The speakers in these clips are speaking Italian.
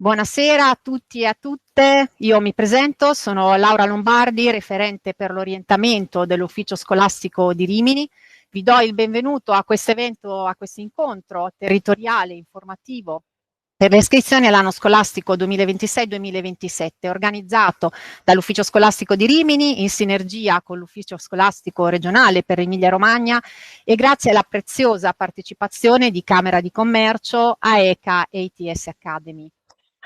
Buonasera a tutti e a tutte, io mi presento, sono Laura Lombardi, referente per l'orientamento dell'Ufficio Scolastico di Rimini. Vi do il benvenuto a questo evento, a questo incontro territoriale informativo per le iscrizioni all'anno scolastico 2026-2027, organizzato dall'Ufficio Scolastico di Rimini in sinergia con l'Ufficio Scolastico regionale per Emilia Romagna e grazie alla preziosa partecipazione di Camera di Commercio, AECA e ITS Academy.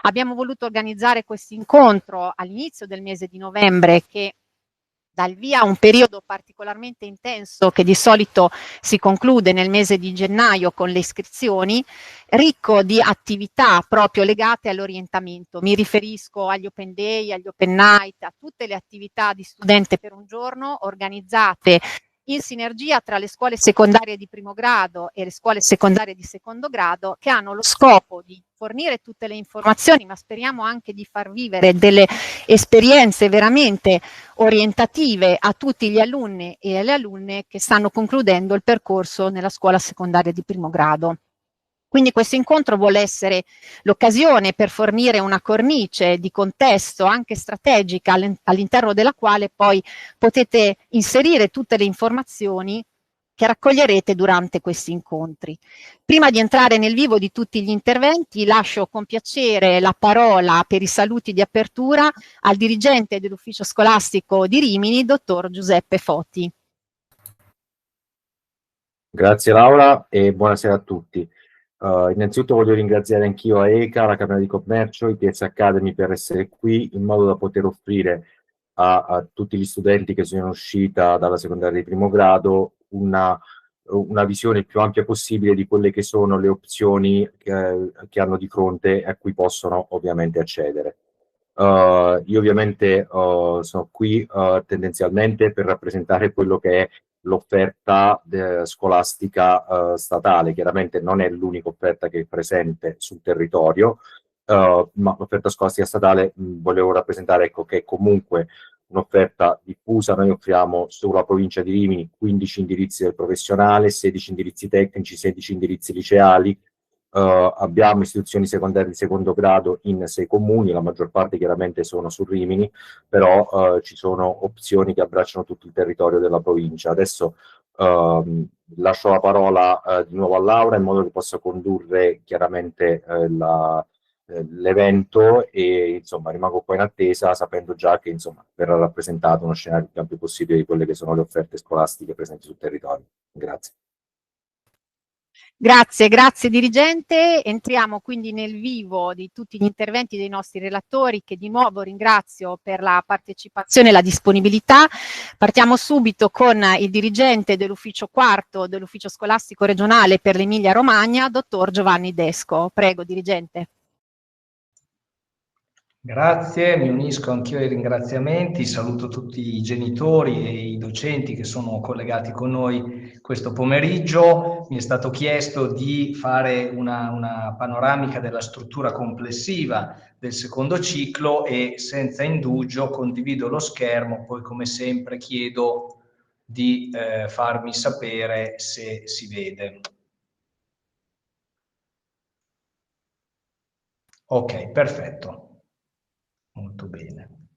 Abbiamo voluto organizzare questo incontro all'inizio del mese di novembre che dà il via a un periodo particolarmente intenso che di solito si conclude nel mese di gennaio con le iscrizioni, ricco di attività proprio legate all'orientamento. Mi riferisco agli Open Day, agli Open Night, a tutte le attività di studente per un giorno organizzate in sinergia tra le scuole secondarie di primo grado e le scuole secondarie di secondo grado, che hanno lo scopo di fornire tutte le informazioni, ma speriamo anche di far vivere delle esperienze veramente orientative a tutti gli alunni e alle alunne che stanno concludendo il percorso nella scuola secondaria di primo grado. Quindi questo incontro vuole essere l'occasione per fornire una cornice di contesto anche strategica all'interno della quale poi potete inserire tutte le informazioni che raccoglierete durante questi incontri. Prima di entrare nel vivo di tutti gli interventi, lascio con piacere la parola per i saluti di apertura al dirigente dell'Ufficio Scolastico di Rimini, dottor Giuseppe Foti. Grazie Laura e buonasera a tutti. Innanzitutto voglio ringraziare anch'io AECA, la Camera di Commercio, ITS Academy per essere qui in modo da poter offrire a tutti gli studenti che sono in uscita dalla secondaria di primo grado una visione più ampia possibile di quelle che sono le opzioni che hanno di fronte e a cui possono ovviamente accedere. Io ovviamente sono qui tendenzialmente per rappresentare quello che è l'offerta scolastica statale. Chiaramente non è l'unica offerta che è presente sul territorio, ma l'offerta scolastica statale volevo rappresentare, ecco, che è comunque un'offerta diffusa. Noi offriamo sulla provincia di Rimini 15 indirizzi del professionale, 16 indirizzi tecnici, 16 indirizzi liceali. Abbiamo istituzioni secondarie di secondo grado in 6 comuni, la maggior parte chiaramente sono su Rimini, però ci sono opzioni che abbracciano tutto il territorio della provincia. Adesso lascio la parola di nuovo a Laura in modo che possa condurre chiaramente l'evento e insomma rimango qua in attesa sapendo già che insomma verrà rappresentato uno scenario più ampio possibile di quelle che sono le offerte scolastiche presenti sul territorio. Grazie. Grazie dirigente. Entriamo quindi nel vivo di tutti gli interventi dei nostri relatori che di nuovo ringrazio per la partecipazione e la disponibilità. Partiamo subito con il dirigente dell'ufficio quarto dell'ufficio scolastico regionale per l'Emilia Romagna, dottor Giovanni Desco. Prego dirigente. Grazie, mi unisco anch'io ai ringraziamenti, saluto tutti i genitori e i docenti che sono collegati con noi questo pomeriggio. Mi è stato chiesto di fare una panoramica della struttura complessiva del secondo ciclo e senza indugio condivido lo schermo, poi come sempre chiedo di farmi sapere se si vede. Ok, perfetto. Molto bene.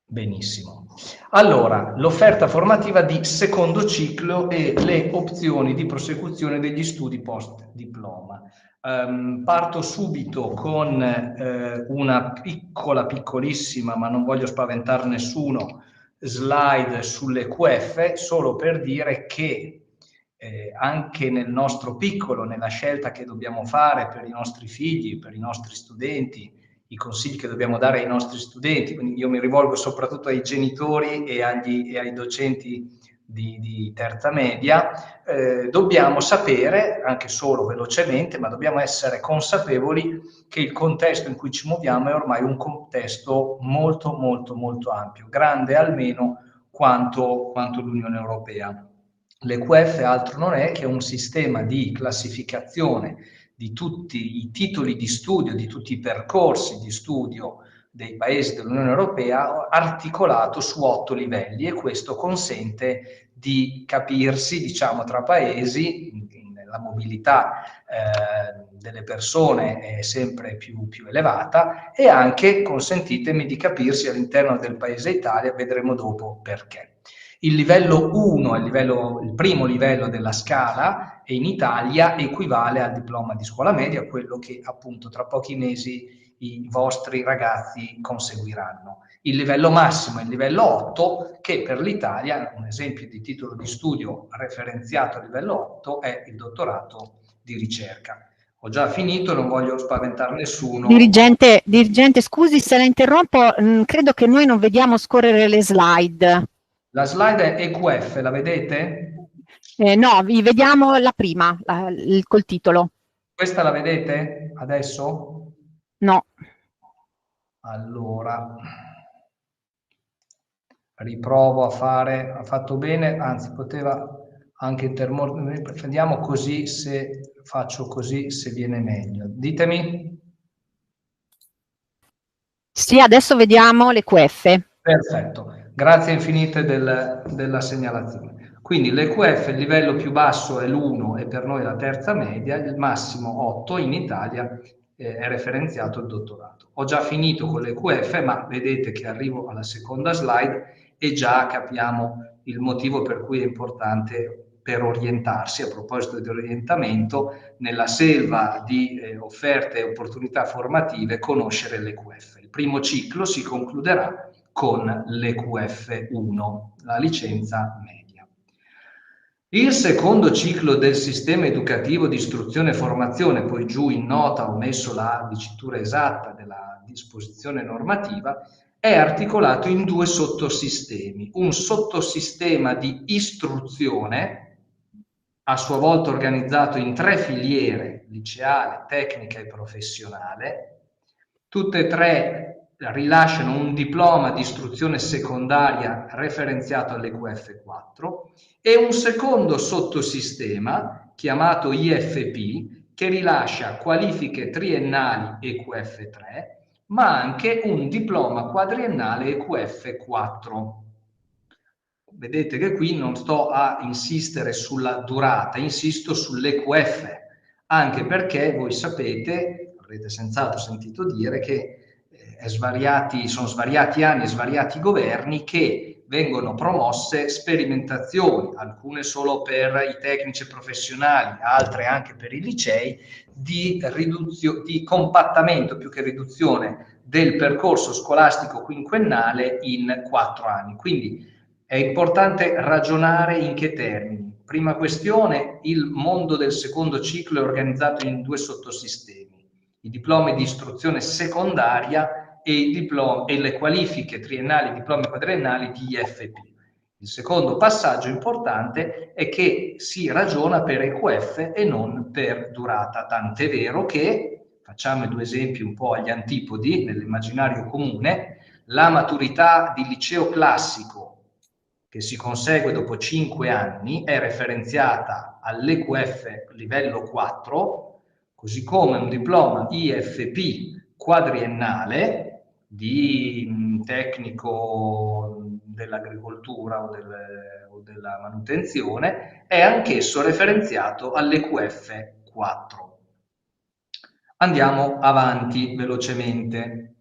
Benissimo. Allora, l'offerta formativa di secondo ciclo e le opzioni di prosecuzione degli studi post diploma. Parto subito con una piccolissima, ma non voglio spaventare nessuno, slide sulle QF, solo per dire che anche nel nostro piccolo, nella scelta che dobbiamo fare per i nostri figli, per i nostri studenti, i consigli che dobbiamo dare ai nostri studenti, quindi io mi rivolgo soprattutto ai genitori e ai docenti di terza media, dobbiamo sapere, anche solo velocemente, ma dobbiamo essere consapevoli che il contesto in cui ci muoviamo è ormai un contesto molto ampio, grande almeno quanto l'Unione Europea. L'EQF altro non è che un sistema di classificazione di tutti i titoli di studio, di tutti i percorsi di studio dei paesi dell'Unione Europea articolato su 8 livelli, e questo consente di capirsi, diciamo, tra paesi la mobilità delle persone è sempre più elevata, e anche, consentitemi di capirsi, all'interno del paese Italia, vedremo dopo perché. Il livello 1 è il primo livello della scala e in Italia equivale al diploma di scuola media, quello che appunto tra pochi mesi i vostri ragazzi conseguiranno. Il livello massimo è il livello 8, che per l'Italia, un esempio di titolo di studio referenziato a livello 8, è il dottorato di ricerca. Ho già finito, non voglio spaventare nessuno. Dirigente, scusi se la interrompo, credo che noi non vediamo scorrere le slide. La slide è EQF, la vedete? No, vi vediamo la prima, col titolo. Questa la vedete adesso? No. Allora, riprovo a fare, ha fatto bene, anzi poteva anche vediamo così, se faccio così, se viene meglio. Ditemi. Sì, adesso vediamo le QF. Perfetto, grazie infinite della segnalazione. Quindi l'EQF, il livello più basso è l'1 e per noi la terza media, il massimo 8 in Italia è referenziato il dottorato. Ho già finito con l'EQF, ma vedete che arrivo alla seconda slide e già capiamo il motivo per cui è importante, per orientarsi, a proposito di orientamento, nella selva di offerte e opportunità formative, conoscere l'EQF. Il primo ciclo si concluderà con l'EQF1, la licenza media. Il secondo ciclo del sistema educativo di istruzione e formazione, poi giù in nota ho messo la dicitura esatta della disposizione normativa, è articolato in 2 sottosistemi. Un sottosistema di istruzione, a sua volta organizzato in 3 filiere, liceale, tecnica e professionale. Tutte e 3 rilasciano un diploma di istruzione secondaria referenziato all'EQF4 e un secondo sottosistema chiamato IFP che rilascia qualifiche triennali EQF3 ma anche un diploma quadriennale EQF4. Vedete che qui non sto a insistere sulla durata, insisto sull'EQF, anche perché voi sapete, avrete senz'altro sentito dire che sono svariati anni e svariati governi che vengono promosse sperimentazioni, alcune solo per i tecnici professionali, altre anche per i licei, di compattamento più che riduzione del percorso scolastico quinquennale in 4 anni. Quindi è importante ragionare in che termini. Prima questione, il mondo del secondo ciclo è organizzato in 2 sottosistemi, i diplomi di istruzione secondaria e le qualifiche triennali e diplomi quadriennali di IFP. Il secondo passaggio importante è che si ragiona per EQF e non per durata, tant'è vero che, facciamo 2 esempi un po' agli antipodi nell'immaginario comune, la maturità di liceo classico che si consegue dopo 5 anni è referenziata all'EQF livello 4, così come un diploma IFP quadriennale di tecnico dell'agricoltura o della manutenzione è anch'esso referenziato all'EQF 4. Andiamo avanti velocemente.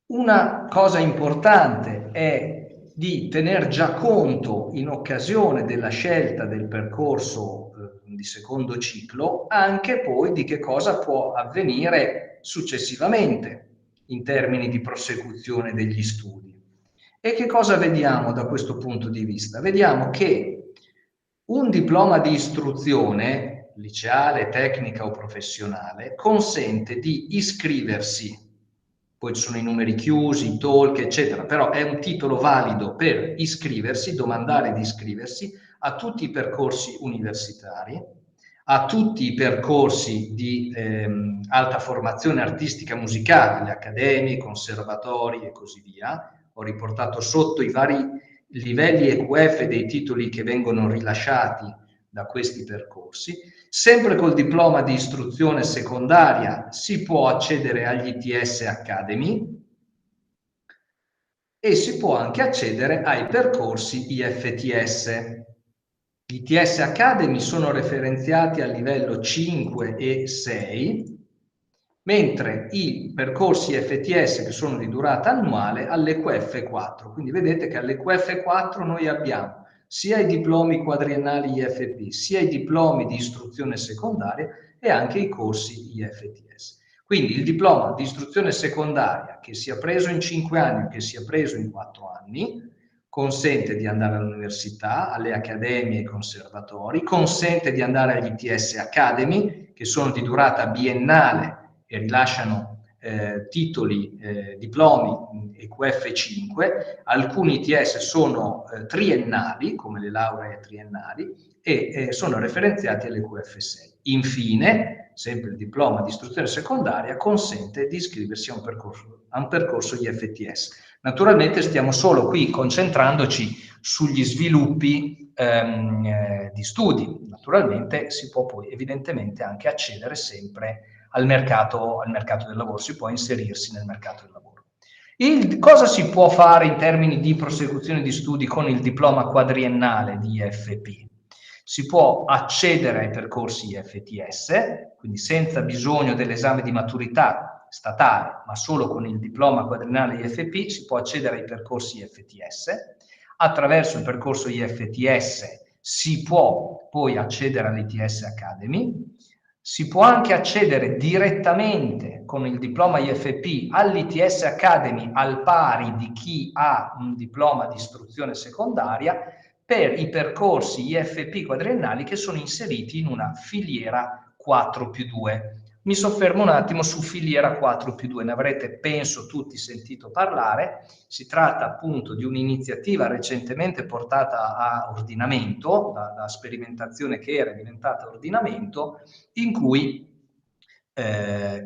Una cosa importante è di tener già conto in occasione della scelta del percorso di secondo ciclo anche poi di che cosa può avvenire successivamente in termini di prosecuzione degli studi. E che cosa vediamo da questo punto di vista? Vediamo che un diploma di istruzione, liceale, tecnica o professionale, consente di iscriversi, poi ci sono i numeri chiusi, i talk, eccetera, però è un titolo valido per iscriversi, domandare di iscriversi a tutti i percorsi universitari, a tutti i percorsi di alta formazione artistica musicale, le accademie, i conservatori e così via. Ho riportato sotto i vari livelli EQF dei titoli che vengono rilasciati da questi percorsi. Sempre col diploma di istruzione secondaria si può accedere agli ITS Academy e si può anche accedere ai percorsi IFTS. Gli ITS Academy sono referenziati al livello 5 e 6, mentre i percorsi FTS, che sono di durata annuale, all'EQF4. Quindi vedete che all'EQF4 noi abbiamo sia i diplomi quadriennali IFP, sia i diplomi di istruzione secondaria e anche i corsi IFTS. Quindi il diploma di istruzione secondaria, che sia preso in 5 anni o che sia preso in 4 anni, consente di andare all'università, alle accademie e ai conservatori, consente di andare agli ITS Academy, che sono di durata biennale e rilasciano titoli, diplomi EQF5, alcuni ITS sono triennali, come le lauree triennali, e sono referenziati all'EQF6. Infine, sempre il diploma di istruzione secondaria consente di iscriversi a un percorso IFTS. Naturalmente stiamo solo qui concentrandoci sugli sviluppi di studi. Naturalmente si può poi evidentemente anche accedere sempre al mercato del lavoro, si può inserirsi nel mercato del lavoro. Cosa si può fare in termini di prosecuzione di studi con il diploma quadriennale di IFP? Si può accedere ai percorsi IFTS, quindi senza bisogno dell'esame di maturità statale, ma solo con il diploma quadriennale IFP si può accedere ai percorsi IFTS. Attraverso il percorso IFTS si può poi accedere all'ITS Academy. Si può anche accedere direttamente con il diploma IFP all'ITS Academy al pari di chi ha un diploma di istruzione secondaria per i percorsi IFP quadriennali che sono inseriti in una filiera 4+2. Mi soffermo un attimo su filiera 4+2, ne avrete penso tutti sentito parlare. Si tratta appunto di un'iniziativa recentemente portata a ordinamento, da sperimentazione che era diventata ordinamento, in cui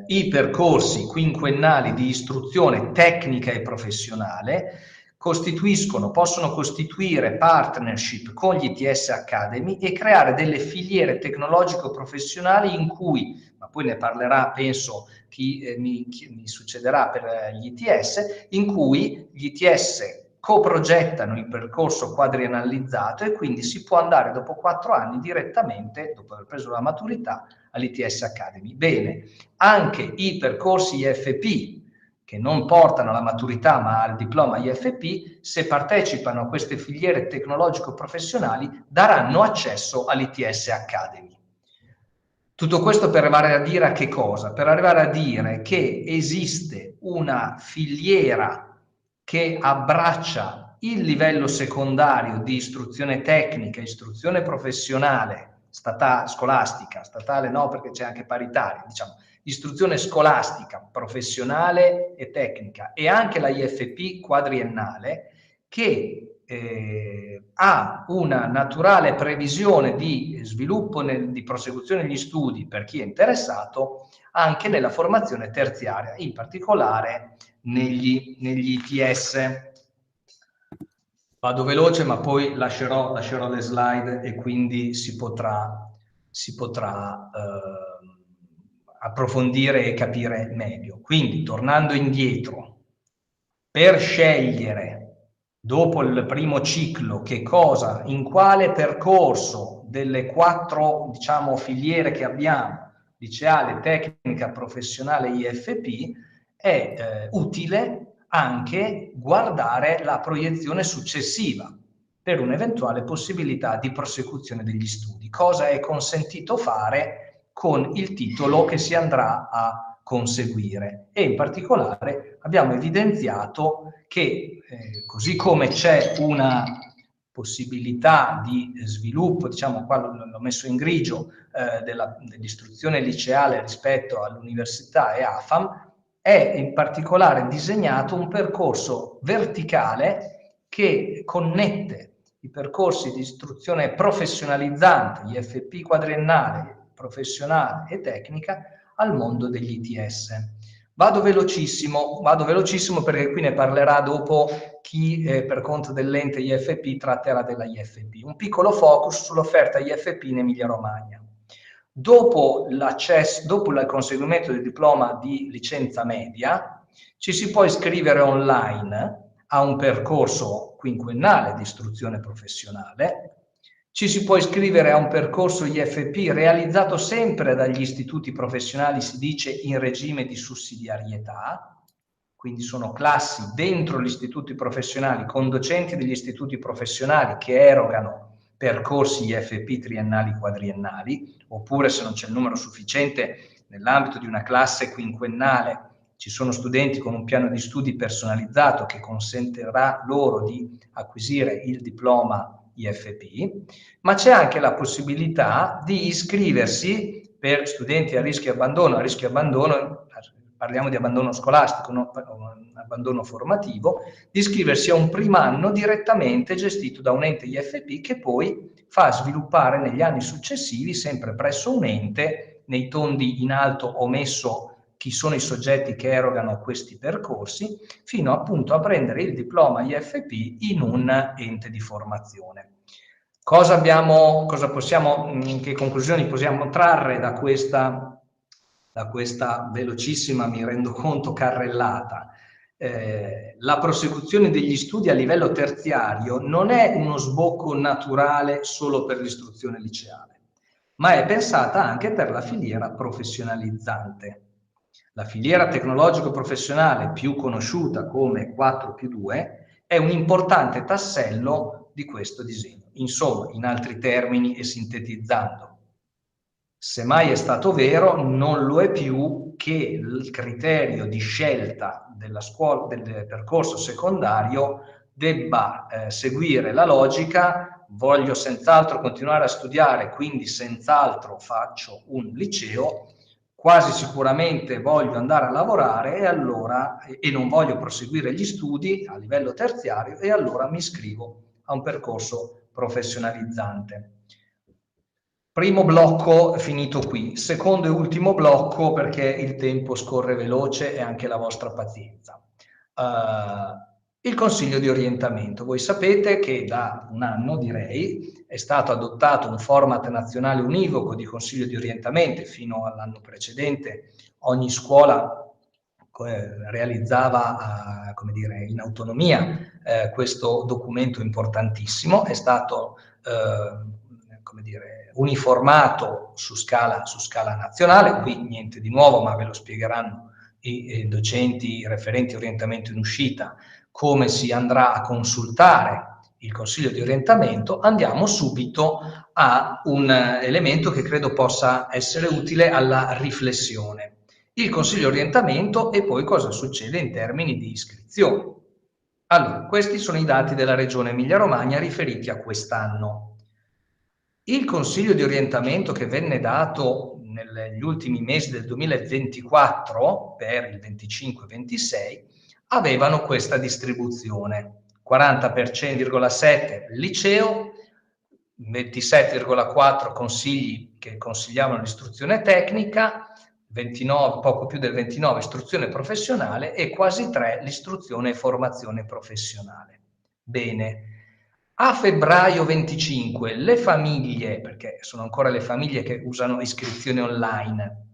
i percorsi quinquennali di istruzione tecnica e professionale possono costituire partnership con gli ITS Academy e creare delle filiere tecnologico-professionali in cui, ma poi ne parlerà penso chi mi succederà per gli ITS, in cui gli ITS coprogettano il percorso quadriennalizzato e quindi si può andare dopo 4 anni direttamente, dopo aver preso la maturità, all'ITS Academy. Bene, anche i percorsi IFP che non portano alla maturità ma al diploma IFP, se partecipano a queste filiere tecnologico-professionali, daranno accesso all'ITS Academy. Tutto questo per arrivare a dire a che cosa? Per arrivare a dire che esiste una filiera che abbraccia il livello secondario di istruzione tecnica, istruzione professionale, scolastica, statale no perché c'è anche paritaria, diciamo, istruzione scolastica, professionale e tecnica e anche la IFP quadriennale che ha una naturale previsione di sviluppo, di prosecuzione degli studi per chi è interessato anche nella formazione terziaria, in particolare negli ITS. Vado veloce ma poi lascerò le slide e quindi si potrà approfondire e capire meglio. Quindi tornando indietro, per scegliere dopo il primo ciclo che cosa, in quale percorso delle 4 diciamo filiere che abbiamo, liceale, tecnica, professionale, IFP, è utile anche guardare la proiezione successiva per un'eventuale possibilità di prosecuzione degli studi. Cosa è consentito fare con il titolo che si andrà a conseguire e in particolare abbiamo evidenziato che così come c'è una possibilità di sviluppo, diciamo qua l'ho messo in grigio, dell'istruzione liceale rispetto all'università e AFAM, è in particolare disegnato un percorso verticale che connette i percorsi di istruzione professionalizzante, IFP quadriennale, professionale e tecnica, al mondo degli ITS. Vado velocissimo perché qui ne parlerà dopo chi per conto dell'ente IFP tratterà della IFP. Un piccolo focus sull'offerta IFP in Emilia Romagna. Dopo il conseguimento del diploma di licenza media, ci si può iscrivere online a un percorso quinquennale di istruzione professionale Ci si può iscrivere a un percorso IFP realizzato sempre dagli istituti professionali, si dice in regime di sussidiarietà, quindi sono classi dentro gli istituti professionali con docenti degli istituti professionali che erogano percorsi IFP triennali, quadriennali, oppure se non c'è il numero sufficiente nell'ambito di una classe quinquennale ci sono studenti con un piano di studi personalizzato che consentirà loro di acquisire il diploma IFP, ma c'è anche la possibilità di iscriversi per studenti a rischio abbandono. A rischio abbandono parliamo di abbandono scolastico, non abbandono formativo, di iscriversi a un primo anno direttamente gestito da un ente IFP che poi fa sviluppare negli anni successivi, sempre presso un ente, nei tondi in alto ho messo chi sono i soggetti che erogano questi percorsi, fino appunto a prendere il diploma IFP in un ente di formazione. Che conclusioni possiamo trarre da questa velocissima, mi rendo conto, carrellata? La prosecuzione degli studi a livello terziario non è uno sbocco naturale solo per l'istruzione liceale, ma è pensata anche per la filiera professionalizzante. La filiera tecnologico-professionale, più conosciuta come 4+2, è un importante tassello di questo disegno. Insomma, in altri termini e sintetizzando, se mai è stato vero, non lo è più che il criterio di scelta della scuola, del percorso secondario debba seguire la logica: voglio senz'altro continuare a studiare, quindi senz'altro faccio un liceo, quasi sicuramente voglio andare a lavorare e non voglio proseguire gli studi a livello terziario, e allora mi iscrivo a un percorso professionalizzante. Primo blocco finito qui, secondo e ultimo blocco, perché il tempo scorre veloce e anche la vostra pazienza. Il consiglio di orientamento. Voi sapete che da un anno, direi, è stato adottato un format nazionale univoco di consiglio di orientamento. Fino all'anno precedente ogni scuola realizzava, come dire, in autonomia questo documento importantissimo. È stato come dire, uniformato su scala nazionale. Qui niente di nuovo, ma ve lo spiegheranno i docenti, i referenti orientamento in uscita, come si andrà a consultare il consiglio di orientamento. Andiamo subito a un elemento che credo possa essere utile alla riflessione: il consiglio di orientamento e poi cosa succede in termini di iscrizione. Allora, questi sono i dati della Regione Emilia-Romagna riferiti a quest'anno. Il consiglio di orientamento che venne dato negli ultimi mesi del 2024 per il 25-26 avevano questa distribuzione: 40,7% liceo, 27,4% consigli che consigliavano l'istruzione tecnica, 29, poco più del 29% istruzione professionale e quasi 3% l'istruzione e formazione professionale. Bene. A febbraio 25 le famiglie, perché sono ancora le famiglie che usano iscrizione online,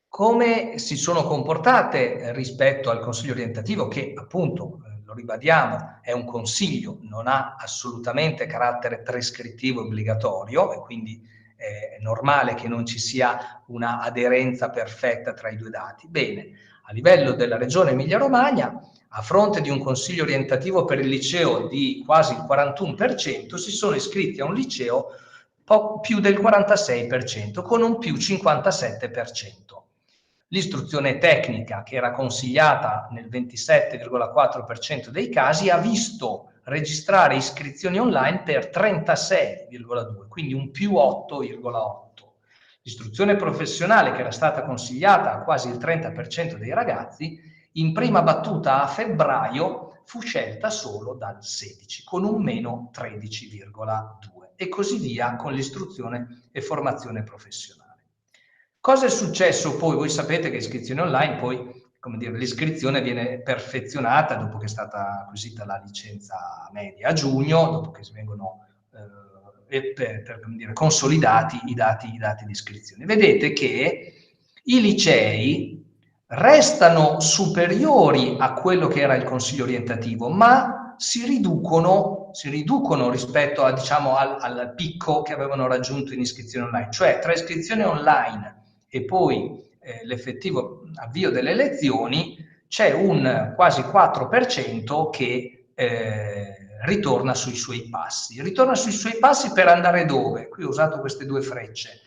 come si sono comportate rispetto al consiglio orientativo, che appunto, lo ribadiamo, è un consiglio, non ha assolutamente carattere prescrittivo obbligatorio, e quindi è normale che non ci sia una aderenza perfetta tra i due dati. Bene, a livello della Regione Emilia-Romagna, a fronte di un consiglio orientativo per il liceo di quasi il 41%, si sono iscritti a un liceo più del 46%, con un più 57%. L'istruzione tecnica, che era consigliata nel 27,4% dei casi, ha visto registrare iscrizioni online per 36,2%, quindi un più 8,8%. L'istruzione professionale, che era stata consigliata a quasi il 30% dei ragazzi, in prima battuta a febbraio fu scelta solo dal 16%, con un meno 13,2%, e così via con l'istruzione e formazione professionale. Cosa è successo poi? Voi sapete che iscrizione online, poi, come dire, l'iscrizione viene perfezionata dopo che è stata acquisita la licenza media a giugno, dopo che vengono come dire, consolidati i dati di iscrizione. Vedete che i licei restano superiori a quello che era il consiglio orientativo, ma si riducono si riducono rispetto a, diciamo, al picco che avevano raggiunto in iscrizione online, cioè tra iscrizione online e poi l'effettivo avvio delle lezioni c'è un quasi 4% che ritorna sui suoi passi. Ritorna sui suoi passi per andare dove? Qui ho usato queste due frecce.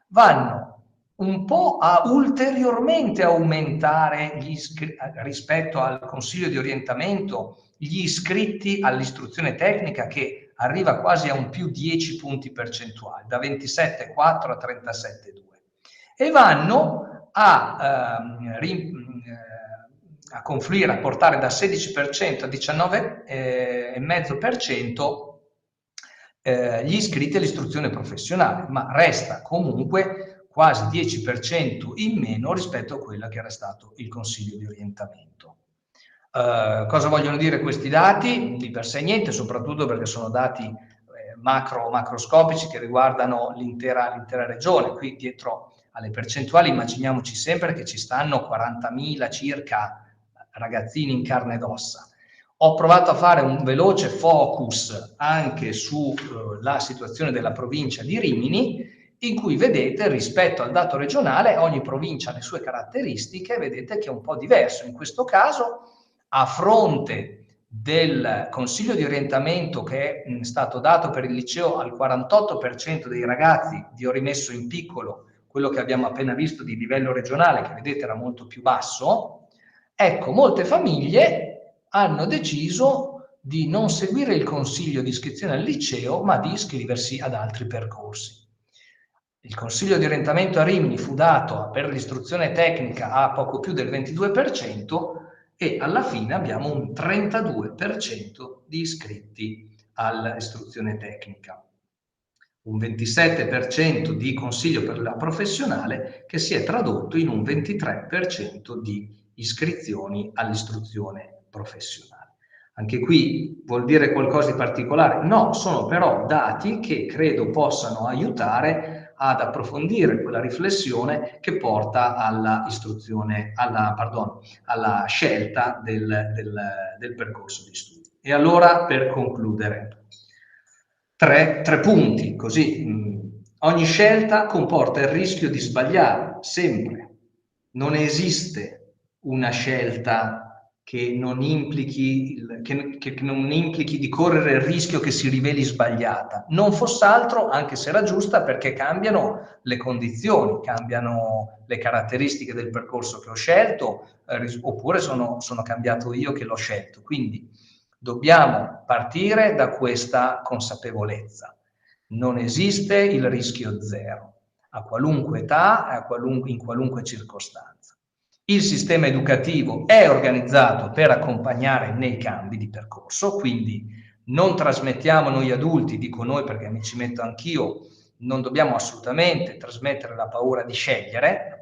Vanno un po' a ulteriormente aumentare rispetto al consiglio di orientamento gli iscritti all'istruzione tecnica, che arriva quasi a un più 10 punti percentuali, da 27,4 a 37,2, e vanno a confluire, a portare da 16% a 19,5% gli iscritti all'istruzione professionale, ma resta comunque quasi 10% in meno rispetto a quello che era stato il consiglio di orientamento. Cosa vogliono dire questi dati? Di per sé niente, soprattutto perché sono dati macroscopici che riguardano l'intera regione. Qui dietro alle percentuali immaginiamoci sempre che ci stanno 40.000 circa ragazzini in carne ed ossa. Ho provato a fare un veloce focus anche sulla situazione della provincia di Rimini, in cui vedete, rispetto al dato regionale, ogni provincia ha le sue caratteristiche, vedete che è un po' diverso. In questo caso, a fronte del consiglio di orientamento che è stato dato per il liceo al 48% dei ragazzi, vi ho rimesso in piccolo quello che abbiamo appena visto di livello regionale, che vedete era molto più basso, ecco, molte famiglie hanno deciso di non seguire il consiglio di iscrizione al liceo, ma di iscriversi ad altri percorsi. Il consiglio di orientamento a Rimini fu dato per l'istruzione tecnica a poco più del 22% e alla fine abbiamo un 32% di iscritti all'istruzione tecnica. Un 27% di consiglio per la professionale, che si è tradotto in un 23% di iscrizioni all'istruzione professionale. Anche qui vuol dire qualcosa di particolare? No, sono però dati che credo possano aiutare ad approfondire quella riflessione che porta alla alla scelta del percorso di studio. E allora, per concludere, tre punti, così ogni scelta comporta il rischio di sbagliare, sempre. Non esiste una scelta che non implichi di correre il rischio che si riveli sbagliata. Non fosse altro, anche se era giusta, perché cambiano le condizioni, cambiano le caratteristiche del percorso che ho scelto, oppure sono cambiato io che l'ho scelto. Quindi dobbiamo partire da questa consapevolezza. Non esiste il rischio zero, a qualunque età e in qualunque circostanza. Il sistema educativo è organizzato per accompagnare nei cambi di percorso, quindi non trasmettiamo noi adulti, dico noi perché mi ci metto anch'io, non dobbiamo assolutamente trasmettere la paura di scegliere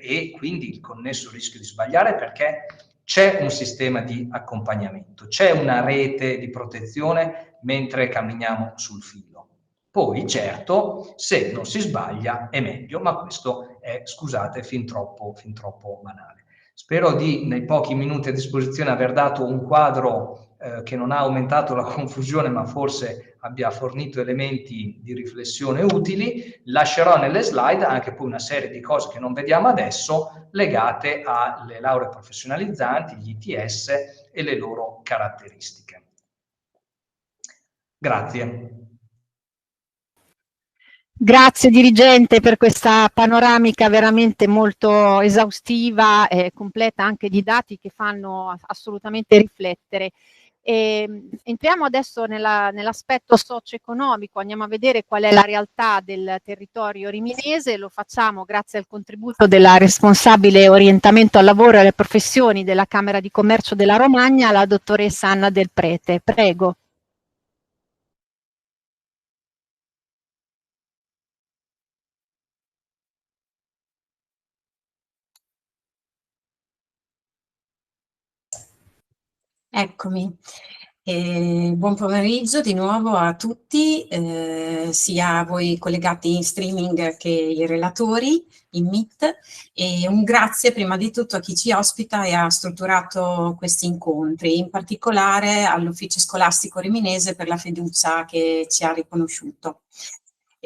e quindi il connesso rischio di sbagliare, perché c'è un sistema di accompagnamento, c'è una rete di protezione mentre camminiamo sul filo. Poi, certo, se non si sbaglia è meglio, ma questo è, scusate, fin troppo banale. Spero di, nei pochi minuti a disposizione, aver dato un quadro che non ha aumentato la confusione, ma forse abbia fornito elementi di riflessione utili. Lascerò nelle slide anche poi una serie di cose che non vediamo adesso, legate alle lauree professionalizzanti, gli ITS e le loro caratteristiche. Grazie. Grazie dirigente per questa panoramica veramente molto esaustiva e completa, anche di dati che fanno assolutamente riflettere. Entriamo adesso nell'aspetto socio-economico, andiamo a vedere qual è la realtà del territorio riminese. Lo facciamo grazie al contributo della responsabile orientamento al lavoro e alle professioni della Camera di Commercio della Romagna, la dottoressa Anna Del Prete. Prego. Eccomi. Buon pomeriggio di nuovo a tutti, sia a voi collegati in streaming che i relatori in Meet, e un grazie prima di tutto a chi ci ospita e ha strutturato questi incontri, in particolare all'Ufficio Scolastico Riminese per la fiducia che ci ha riconosciuto.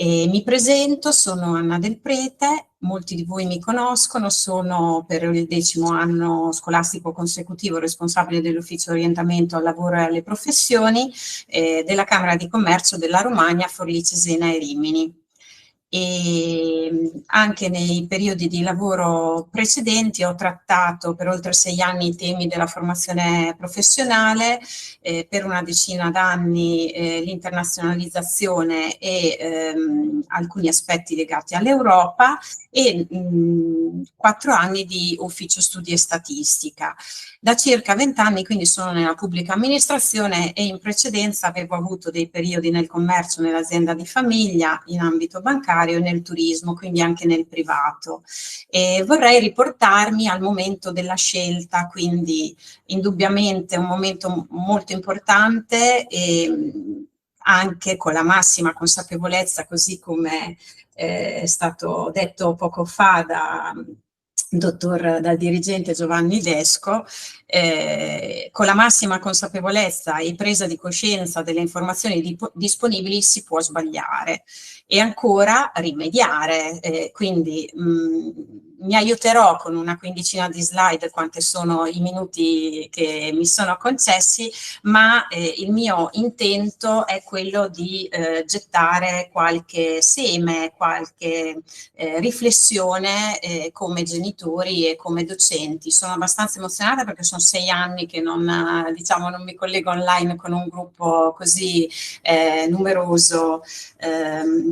Mi presento, sono Anna Del Prete, molti di voi mi conoscono, sono per il 10° anno scolastico consecutivo responsabile dell'Ufficio Orientamento al Lavoro e alle Professioni della Camera di Commercio della Romagna, Forlì, Cesena e Rimini. E anche nei periodi di lavoro precedenti ho trattato per oltre 6 anni i temi della formazione professionale, per una decina d'anni l'internazionalizzazione e alcuni aspetti legati all'Europa, e 4 anni di ufficio studi e statistica. Da circa 20 anni quindi sono nella pubblica amministrazione, e in precedenza avevo avuto dei periodi nel commercio, nell'azienda di famiglia, in ambito bancario e nel turismo, quindi anche nel privato. E vorrei riportarmi al momento della scelta, quindi indubbiamente un momento molto importante, e anche con la massima consapevolezza, così come è stato detto poco fa dal dirigente Giovanni Desco, con la massima consapevolezza e presa di coscienza delle informazioni disponibili si può sbagliare e ancora rimediare. Quindi mi aiuterò con una quindicina di slide, quante sono i minuti che mi sono concessi, ma il mio intento è quello di gettare qualche seme, qualche riflessione come genitori e come docenti. Sono abbastanza emozionata perché sono 6 anni che non mi collego online con un gruppo così numeroso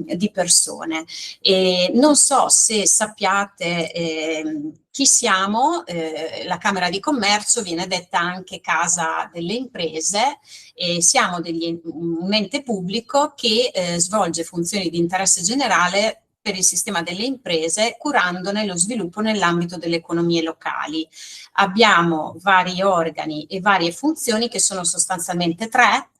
di persone. E non so se sappiate chi siamo. La Camera di Commercio viene detta anche casa delle imprese, e siamo un ente pubblico che svolge funzioni di interesse generale per il sistema delle imprese, curandone lo sviluppo nell'ambito delle economie locali. Abbiamo vari organi e varie funzioni che sono sostanzialmente 3.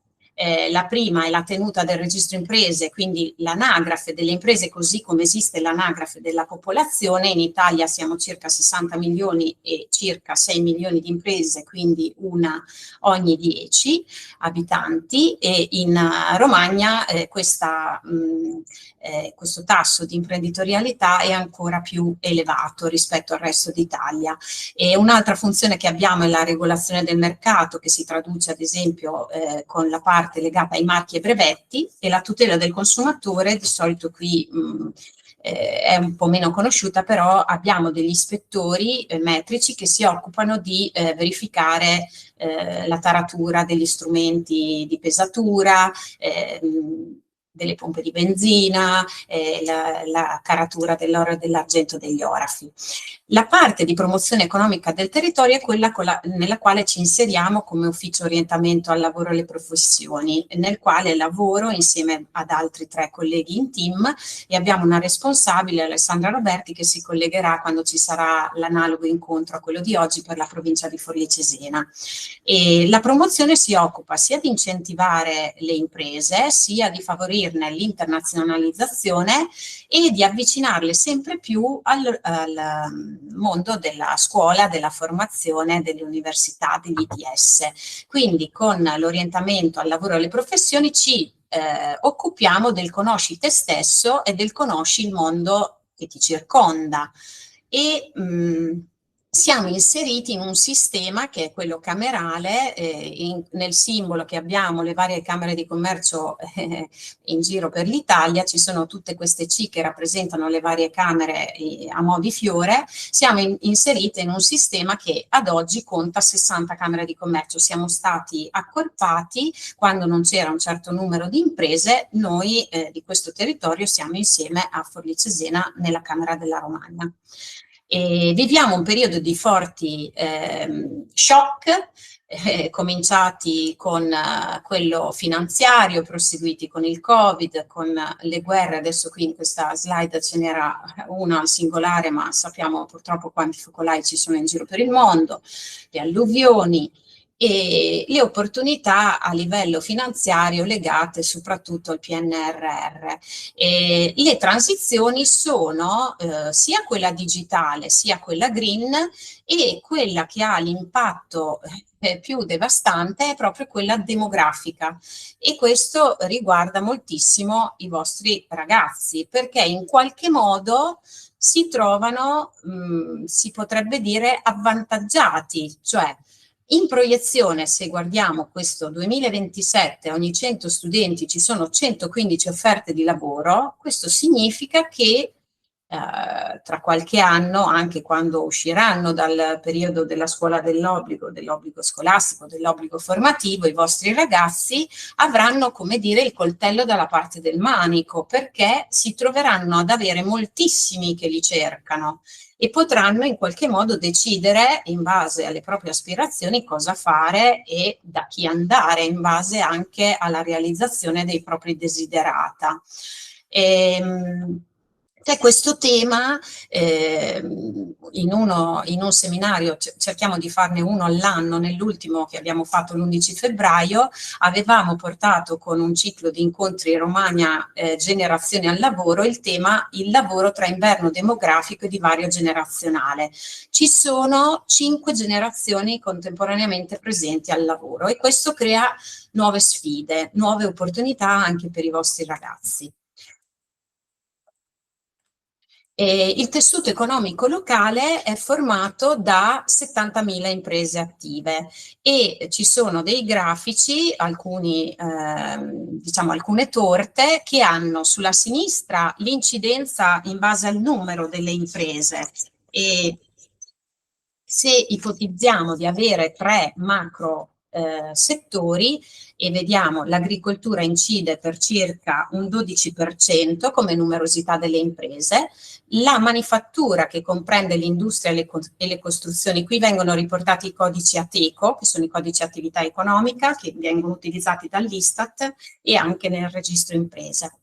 La prima è la tenuta del registro imprese, quindi l'anagrafe delle imprese, così come esiste l'anagrafe della popolazione. In Italia siamo circa 60 milioni e circa 6 milioni di imprese, quindi una ogni 10 abitanti, e in Romagna questo tasso di imprenditorialità è ancora più elevato rispetto al resto d'Italia. E un'altra funzione che abbiamo è la regolazione del mercato, che si traduce ad esempio con la parte legata ai marchi e brevetti, e la tutela del consumatore. Di solito qui è un po' meno conosciuta, però abbiamo degli ispettori metrici che si occupano di verificare la taratura degli strumenti di pesatura, delle pompe di benzina, la caratura dell'oro e dell'argento degli orafi. La parte di promozione economica del territorio è quella nella quale ci inseriamo come ufficio orientamento al lavoro e alle professioni, nel quale lavoro insieme ad altri 3 colleghi in team, e abbiamo una responsabile, Alessandra Roberti, che si collegherà quando ci sarà l'analogo incontro a quello di oggi per la provincia di Forlì Cesena. E la promozione si occupa sia di incentivare le imprese, sia di favorirne l'internazionalizzazione e di avvicinarle sempre più al mondo della scuola, della formazione, delle università, degli ITS. Quindi con l'orientamento al lavoro e alle professioni ci occupiamo del conosci te stesso e del conosci il mondo che ti circonda, e siamo inseriti in un sistema che è quello camerale. Nel simbolo che abbiamo le varie camere di commercio in giro per l'Italia ci sono tutte queste C che rappresentano le varie camere a mo' di fiore. Siamo inserite in un sistema che ad oggi conta 60 camere di commercio. Siamo stati accorpati quando non c'era un certo numero di imprese. Noi di questo territorio siamo insieme a Forlì Cesena nella Camera della Romagna. E viviamo un periodo di forti shock, cominciati con quello finanziario, proseguiti con il Covid, con le guerre. Adesso qui in questa slide ce n'era una singolare, ma sappiamo purtroppo quanti focolai ci sono in giro per il mondo, le alluvioni, e le opportunità a livello finanziario legate soprattutto al PNRR. Le transizioni sono sia quella digitale sia quella green, e quella che ha l'impatto più devastante è proprio quella demografica, e questo riguarda moltissimo i vostri ragazzi, perché in qualche modo si trovano, si potrebbe dire, avvantaggiati, cioè in proiezione, se guardiamo questo 2027, ogni 100 studenti ci sono 115 offerte di lavoro, questo significa che tra qualche anno, anche quando usciranno dal periodo della scuola dell'obbligo scolastico, dell'obbligo formativo, i vostri ragazzi avranno, come dire, il coltello dalla parte del manico, perché si troveranno ad avere moltissimi che li cercano e potranno in qualche modo decidere in base alle proprie aspirazioni cosa fare e da chi andare, in base anche alla realizzazione dei propri desiderata. C'è questo tema, in un seminario, cerchiamo di farne uno all'anno, nell'ultimo che abbiamo fatto l'11 febbraio, avevamo portato con un ciclo di incontri Romagna Generazioni al Lavoro il tema il lavoro tra inverno demografico e divario generazionale. Ci sono 5 generazioni contemporaneamente presenti al lavoro e questo crea nuove sfide, nuove opportunità anche per i vostri ragazzi. Il tessuto economico locale è formato da 70.000 imprese attive e ci sono dei grafici, alcune torte, che hanno sulla sinistra l'incidenza in base al numero delle imprese, e se ipotizziamo di avere 3 macro settori e vediamo l'agricoltura incide per circa un 12% come numerosità delle imprese, la manifattura che comprende l'industria e le costruzioni, qui vengono riportati i codici ATECO, che sono i codici attività economica, che vengono utilizzati dall'Istat e anche nel registro imprese.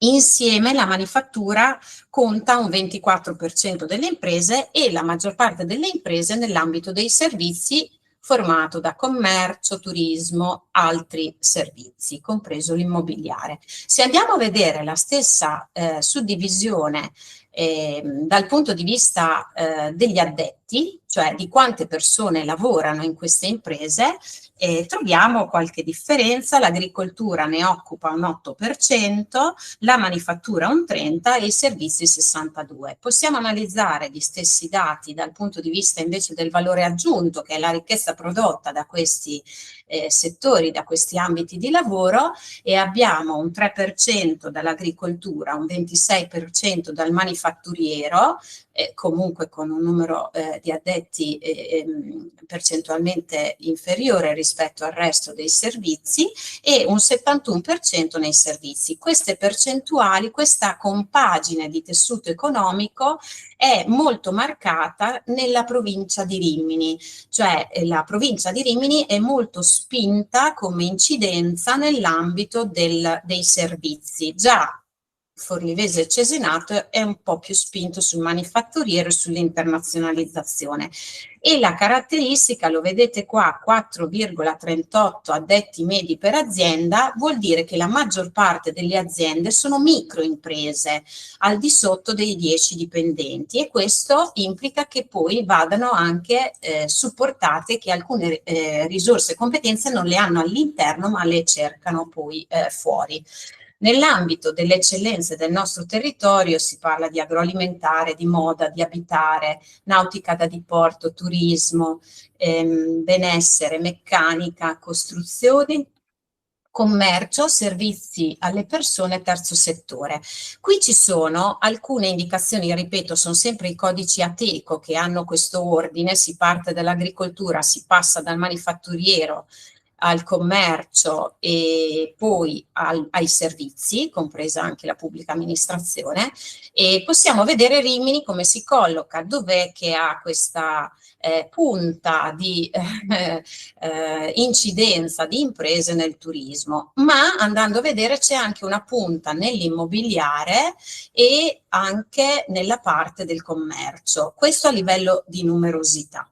Insieme la manifattura conta un 24% delle imprese e la maggior parte delle imprese nell'ambito dei servizi, formato da commercio, turismo, altri servizi, compreso l'immobiliare. Se andiamo a vedere la stessa suddivisione dal punto di vista degli addetti, cioè di quante persone lavorano in queste imprese, troviamo qualche differenza. L'agricoltura ne occupa un 8%, la manifattura un 30% e i servizi 62%. Possiamo analizzare gli stessi dati dal punto di vista invece del valore aggiunto, che è la ricchezza prodotta da questi settori, da questi ambiti di lavoro, e abbiamo un 3% dall'agricoltura, un 26% dal manifatturiero, comunque con un numero di addetti percentualmente inferiore rispetto al resto dei servizi, e un 71% nei servizi. Queste percentuali, questa compagine di tessuto economico è molto marcata nella provincia di Rimini, cioè la provincia di Rimini è molto spinta come incidenza nell'ambito dei servizi. Già Forlivese e Cesenato è un po' più spinto sul manifatturiero e sull'internazionalizzazione. E la caratteristica, lo vedete qua, 4,38 addetti medi per azienda, vuol dire che la maggior parte delle aziende sono microimprese al di sotto dei 10 dipendenti, e questo implica che poi vadano anche supportate, che alcune risorse e competenze non le hanno all'interno ma le cercano poi fuori. Nell'ambito delle eccellenze del nostro territorio si parla di agroalimentare, di moda, di abitare, nautica da diporto, turismo, benessere, meccanica, costruzioni, commercio, servizi alle persone, terzo settore. Qui ci sono alcune indicazioni, ripeto, sono sempre i codici ATECO che hanno questo ordine, si parte dall'agricoltura, si passa dal manifatturiero al commercio e poi ai servizi, compresa anche la pubblica amministrazione, e possiamo vedere Rimini come si colloca, dov'è che ha questa punta di incidenza di imprese nel turismo, ma andando a vedere c'è anche una punta nell'immobiliare e anche nella parte del commercio, questo a livello di numerosità.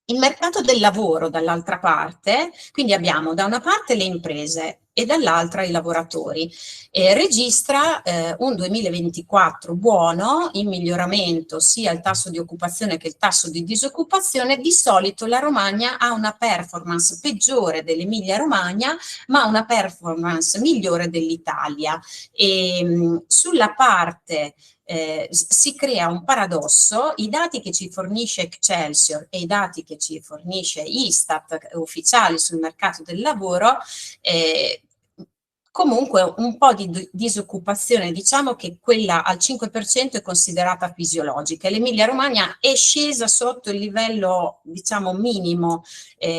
Il mercato del lavoro, dall'altra parte, quindi abbiamo da una parte le imprese e dall'altra i lavoratori, registra un 2024 buono, in miglioramento sia il tasso di occupazione che il tasso di disoccupazione. Di solito la Romagna ha una performance peggiore dell'Emilia Romagna, ma una performance migliore dell'Italia. Sulla parte si crea un paradosso: i dati che ci fornisce Excelsior e i dati che ci fornisce Istat ufficiali sul mercato del lavoro, comunque un po' di disoccupazione, diciamo che quella al 5% è considerata fisiologica. L'Emilia Romagna è scesa sotto il livello, diciamo, minimo,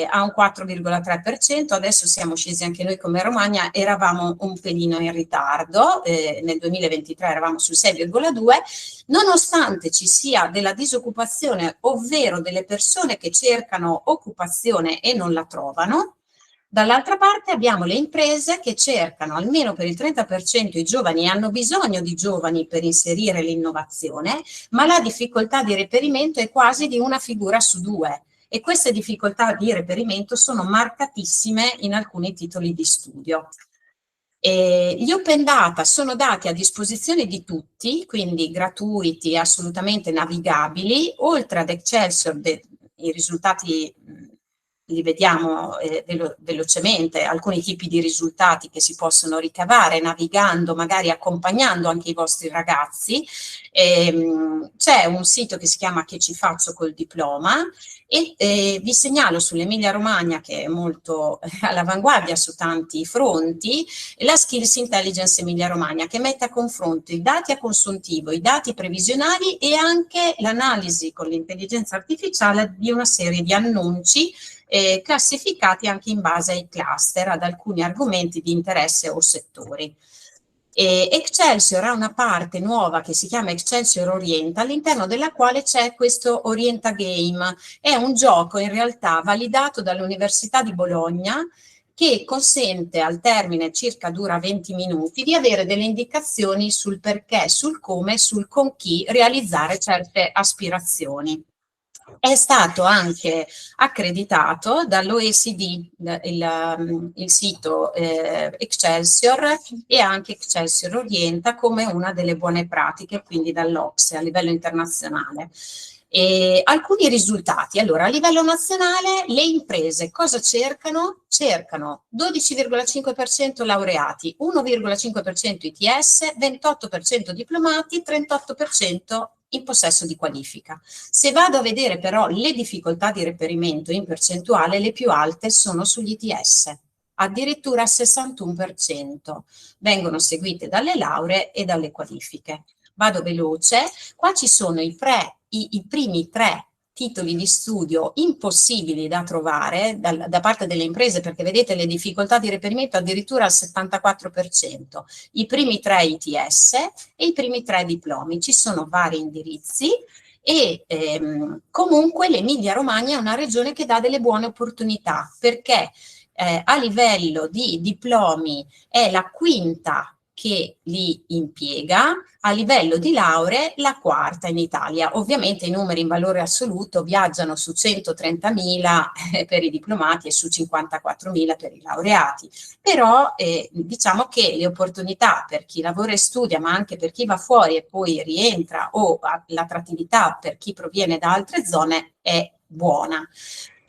a un 4,3%, adesso siamo scesi anche noi come Romagna, eravamo un pelino in ritardo, nel 2023 eravamo sul 6,2%, nonostante ci sia della disoccupazione, ovvero delle persone che cercano occupazione e non la trovano. Dall'altra parte abbiamo le imprese che cercano, almeno per il 30% i giovani, hanno bisogno di giovani per inserire l'innovazione, ma la difficoltà di reperimento è quasi di una figura su due, e queste difficoltà di reperimento sono marcatissime in alcuni titoli di studio. Gli open data sono dati a disposizione di tutti, quindi gratuiti, assolutamente navigabili. Oltre ad Excelsior, i risultati li vediamo velocemente, alcuni tipi di risultati che si possono ricavare navigando, magari accompagnando anche i vostri ragazzi. C'è un sito che si chiama Che ci faccio col diploma, e vi segnalo sull'Emilia Romagna, che è molto all'avanguardia su tanti fronti, la Skills Intelligence Emilia Romagna, che mette a confronto i dati a consuntivo, i dati previsionali e anche l'analisi con l'intelligenza artificiale di una serie di annunci classificati anche in base ai cluster, ad alcuni argomenti di interesse o settori. Excelsior ha una parte nuova che si chiama Excelsior Orienta, all'interno della quale c'è questo Orienta Game. È un gioco in realtà validato dall'Università di Bologna, che consente, al termine, circa dura 20 minuti, di avere delle indicazioni sul perché, sul come, sul con chi realizzare certe aspirazioni. È stato anche accreditato dall'OECD, il sito Excelsior, e anche Excelsior Orienta come una delle buone pratiche, quindi dall'OCSE a livello internazionale. Alcuni risultati. Allora, a livello nazionale le imprese cosa cercano? Cercano 12,5% laureati, 1,5% ITS, 28% diplomati, 38% in possesso di qualifica. Se vado a vedere però le difficoltà di reperimento in percentuale, le più alte sono sugli ITS, addirittura il 61%, vengono seguite dalle lauree e dalle qualifiche. Vado veloce, qua ci sono i primi 3 titoli di studio impossibili da trovare da parte delle imprese, perché vedete le difficoltà di reperimento addirittura al 74%, i primi 3 ITS e i primi 3 diplomi. Ci sono vari indirizzi e comunque l'Emilia Romagna è una regione che dà delle buone opportunità, perché a livello di diplomi è la quinta che li impiega, a livello di lauree la quarta in Italia. Ovviamente i numeri in valore assoluto viaggiano su 130.000 per i diplomati e su 54.000 per i laureati, però diciamo che le opportunità per chi lavora e studia, ma anche per chi va fuori e poi rientra, o l'attrattività per chi proviene da altre zone è buona.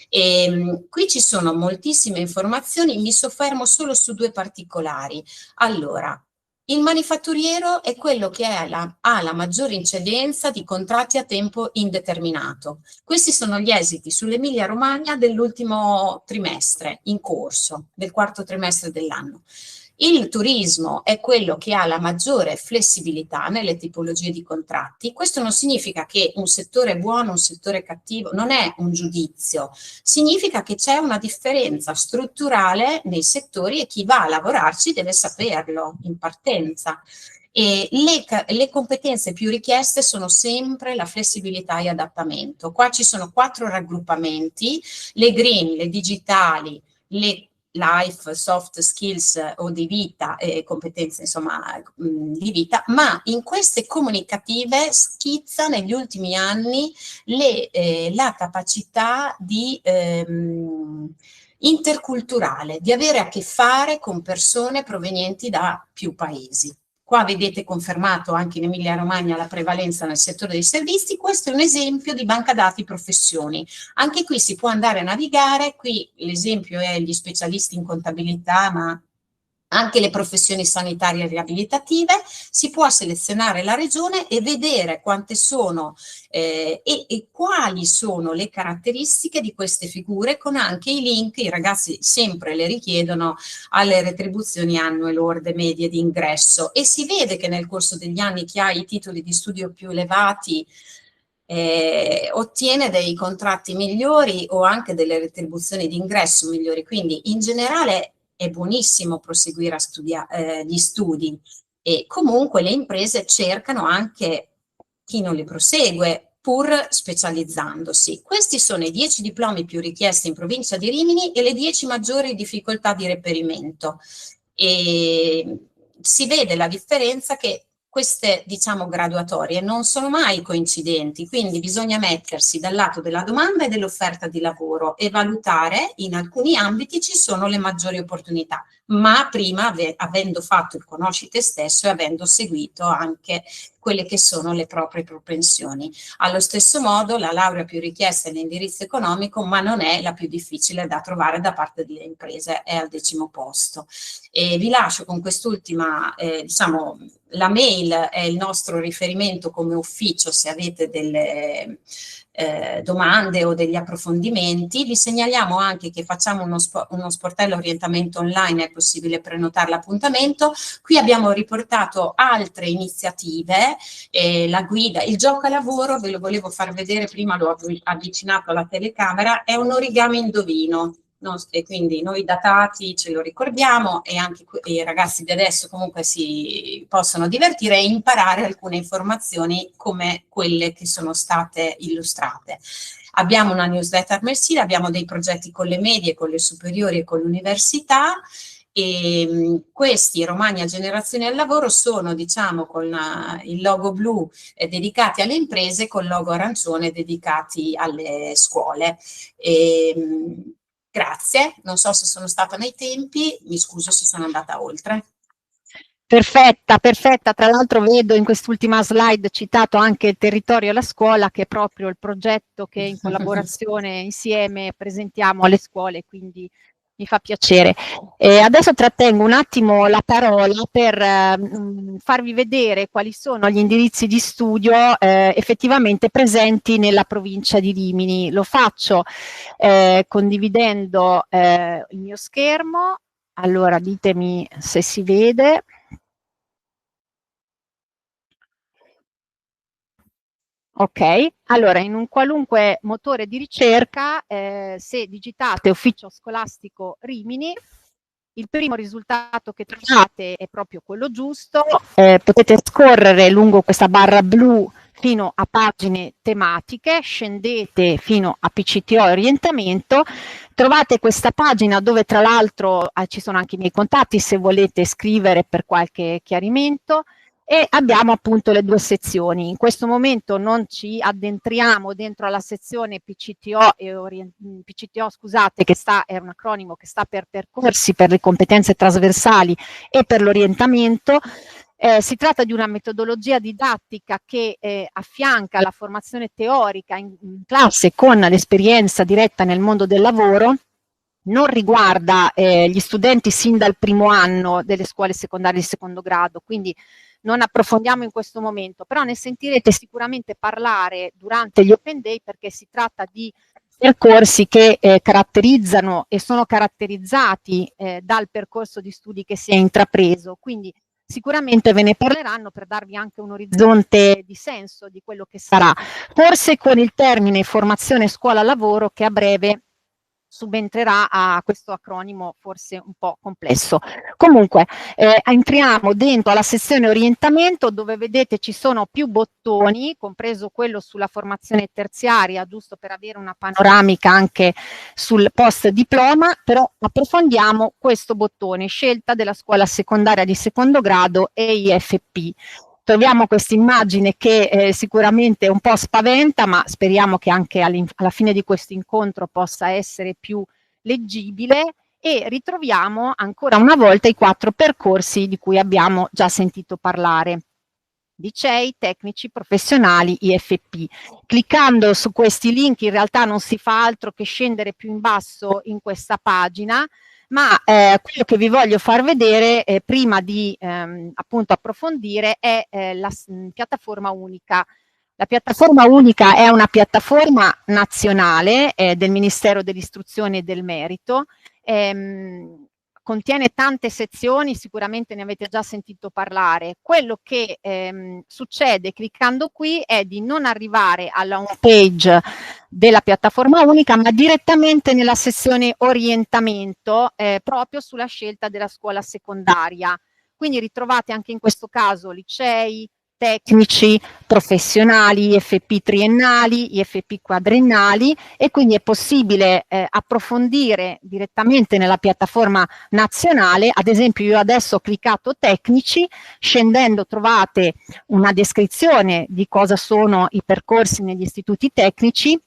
Qui ci sono moltissime informazioni, mi soffermo solo su 2 particolari. Allora, il manifatturiero è quello che ha la maggiore incidenza di contratti a tempo indeterminato. Questi sono gli esiti sull'Emilia Romagna dell'ultimo trimestre in corso, del 4º trimestre dell'anno. Il turismo è quello che ha la maggiore flessibilità nelle tipologie di contratti. Questo non significa che un settore è buono, un settore è cattivo, non è un giudizio, significa che c'è una differenza strutturale nei settori e chi va a lavorarci deve saperlo in partenza. E le competenze più richieste sono sempre la flessibilità e adattamento. Qua ci sono 4 raggruppamenti: le green, le digitali, life, soft skills o di vita e competenze insomma di vita, ma in queste comunicative schizza negli ultimi anni la capacità di interculturale, di avere a che fare con persone provenienti da più paesi. Qua vedete confermato anche in Emilia-Romagna la prevalenza nel settore dei servizi. Questo è un esempio di banca dati professioni. Anche qui si può andare a navigare, qui l'esempio è gli specialisti in contabilità, ma anche le professioni sanitarie riabilitative. Si può selezionare la regione e vedere quante sono e quali sono le caratteristiche di queste figure, con anche i link. I ragazzi sempre le richiedono alle retribuzioni annue lorde medie di ingresso, e si vede che nel corso degli anni chi ha i titoli di studio più elevati ottiene dei contratti migliori o anche delle retribuzioni di ingresso migliori. Quindi in generale è buonissimo proseguire a studiare gli studi, e comunque le imprese cercano anche chi non li prosegue pur specializzandosi. Questi sono i 10 diplomi più richiesti in provincia di Rimini e le 10 maggiori difficoltà di reperimento, e si vede la differenza che queste, diciamo, graduatorie non sono mai coincidenti, quindi bisogna mettersi dal lato della domanda e dell'offerta di lavoro e valutare in alcuni ambiti ci sono le maggiori opportunità, ma prima avendo fatto il conosci te stesso e avendo seguito anche quelle che sono le proprie propensioni. Allo stesso modo la laurea più richiesta è l'indirizzo economico, ma non è la più difficile da trovare da parte delle imprese, è al 10° posto. E vi lascio con quest'ultima, diciamo, la mail è il nostro riferimento come ufficio se avete delle domande o degli approfondimenti. Vi segnaliamo anche che facciamo uno sportello orientamento online, è possibile prenotare l'appuntamento. Qui abbiamo riportato altre iniziative, la guida, il gioco a lavoro, ve lo volevo far vedere prima, l'ho avvicinato alla telecamera, è un origami indovino. E quindi noi datati ce lo ricordiamo, e anche i ragazzi di adesso comunque si possono divertire e imparare alcune informazioni come quelle che sono state illustrate. Abbiamo una newsletter mensile, abbiamo dei progetti con le medie, con le superiori e con l'università, e questi Romagna Generazioni al Lavoro sono, diciamo, con il logo blu dedicati alle imprese, col logo arancione dedicati alle scuole. Grazie, non so se sono stata nei tempi, mi scuso se sono andata oltre. Perfetta, perfetta. Tra l'altro vedo in quest'ultima slide citato anche il territorio e la scuola, che è proprio il progetto che in collaborazione insieme presentiamo alle scuole, quindi mi fa piacere. Adesso trattengo un attimo la parola per farvi vedere quali sono gli indirizzi di studio effettivamente presenti nella provincia di Rimini. Lo faccio condividendo il mio schermo. Allora ditemi se si vede. Ok, allora in un qualunque motore di ricerca, se digitate Ufficio Scolastico Rimini, il primo risultato che trovate è proprio quello giusto. Potete scorrere lungo questa barra blu fino a pagine tematiche, scendete fino a PCTO orientamento, trovate questa pagina dove tra l'altro ci sono anche i miei contatti se volete scrivere per qualche chiarimento. E abbiamo appunto le due sezioni. In questo momento non ci addentriamo dentro alla sezione PCTO, PCTO scusate, che è un acronimo che sta per percorsi per le competenze trasversali e per l'orientamento. Si tratta di una metodologia didattica che affianca la formazione teorica in classe con l'esperienza diretta nel mondo del lavoro. Non riguarda gli studenti sin dal primo anno delle scuole secondarie di secondo grado, quindi non approfondiamo in questo momento, però ne sentirete sicuramente parlare durante gli Open Day, perché si tratta di percorsi che caratterizzano e sono caratterizzati dal percorso di studi che si è intrapreso, quindi sicuramente ve ne parleranno per darvi anche un orizzonte di senso di quello che sarà, forse con il termine formazione scuola lavoro che a breve subentrerà a questo acronimo forse un po' complesso. Comunque entriamo dentro alla sezione orientamento, dove vedete ci sono più bottoni, compreso quello sulla formazione terziaria, giusto per avere una panoramica anche sul post diploma, però approfondiamo questo bottone, scelta della scuola secondaria di secondo grado e IFP. Troviamo questa immagine che sicuramente un po' spaventa, ma speriamo che anche alla fine di questo incontro possa essere più leggibile, e ritroviamo ancora una volta i 4 percorsi di cui abbiamo già sentito parlare: licei, tecnici, professionali, IFP. Cliccando su questi link in realtà non si fa altro che scendere più in basso in questa pagina, ma quello che vi voglio far vedere prima di appunto approfondire è la piattaforma unica. La piattaforma unica è una piattaforma nazionale del Ministero dell'Istruzione e del Merito, contiene tante sezioni, sicuramente ne avete già sentito parlare. Quello che succede cliccando qui è di non arrivare alla home page della piattaforma unica, ma direttamente nella sezione orientamento, proprio sulla scelta della scuola secondaria. Quindi ritrovate anche in questo caso licei, tecnici, professionali, IFP triennali, IFP quadriennali, e quindi è possibile approfondire direttamente nella piattaforma nazionale. Ad esempio io adesso ho cliccato tecnici, scendendo trovate una descrizione di cosa sono i percorsi negli istituti tecnici.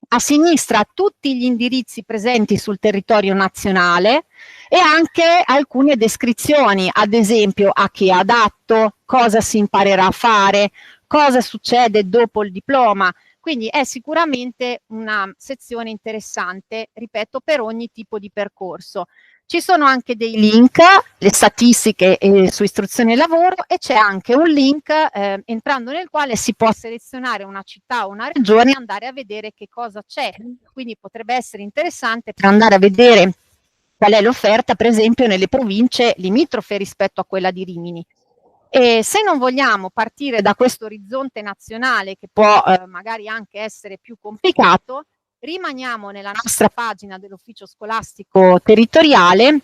A sinistra tutti gli indirizzi presenti sul territorio nazionale e anche alcune descrizioni, ad esempio a chi è adatto, cosa si imparerà a fare, cosa succede dopo il diploma. Quindi è sicuramente una sezione interessante, ripeto, per ogni tipo di percorso. Ci sono anche dei link, le statistiche su istruzione e lavoro, e c'è anche un link entrando nel quale si può selezionare una città o una regione e andare a vedere che cosa c'è. Quindi potrebbe essere interessante per andare a vedere qual è l'offerta, per esempio, nelle province limitrofe rispetto a quella di Rimini. E se non vogliamo partire da questo orizzonte nazionale, che può magari anche essere più complicato, rimaniamo nella nostra pagina dell'ufficio scolastico territoriale.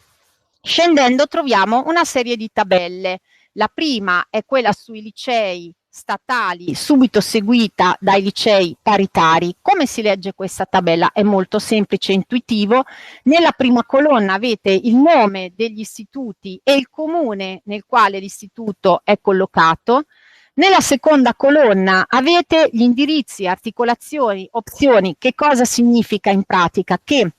Scendendo troviamo una serie di tabelle. La prima è quella sui licei statali, subito seguita dai licei paritari. Come si legge questa tabella? È molto semplice e intuitivo. Nella prima colonna avete il nome degli istituti e il comune nel quale l'istituto è collocato. Nella seconda colonna avete gli indirizzi, articolazioni, opzioni. Che cosa significa in pratica? Che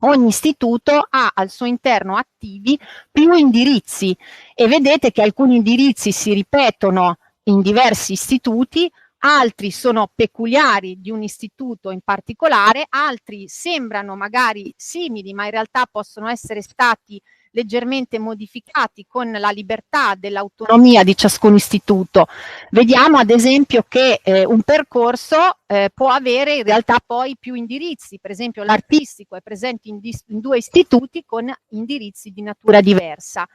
ogni istituto ha al suo interno attivi più indirizzi, e vedete che alcuni indirizzi si ripetono in diversi istituti, altri sono peculiari di un istituto in particolare, altri sembrano magari simili, ma in realtà possono essere stati leggermente modificati con la libertà dell'autonomia di ciascun istituto. Vediamo ad esempio che un percorso può avere in realtà poi più indirizzi. Per esempio l'artistico è presente in 2 istituti con indirizzi di natura diversa.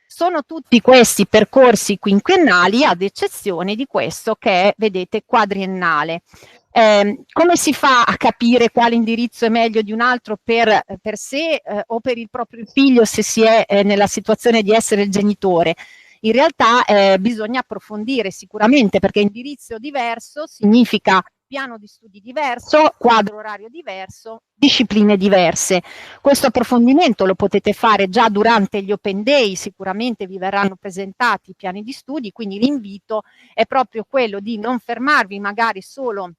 Sono tutti questi percorsi quinquennali, ad eccezione di questo che è, vedete, quadriennale. Come si fa a capire quale indirizzo è meglio di un altro per sé o per il proprio figlio, se si è nella situazione di essere il genitore? In realtà bisogna approfondire sicuramente, perché indirizzo diverso significa piano di studi diverso, quadro orario diverso, discipline diverse. Questo approfondimento lo potete fare già durante gli Open Day, sicuramente vi verranno presentati i piani di studi, quindi l'invito è proprio quello di non fermarvi magari solo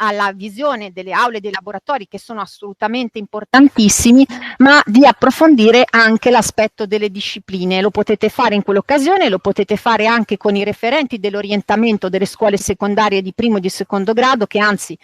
alla visione delle aule e dei laboratori, che sono assolutamente importantissimi, ma di approfondire anche l'aspetto delle discipline. Lo potete fare in quell'occasione, lo potete fare anche con i referenti dell'orientamento delle scuole secondarie di primo e di secondo grado, che anzi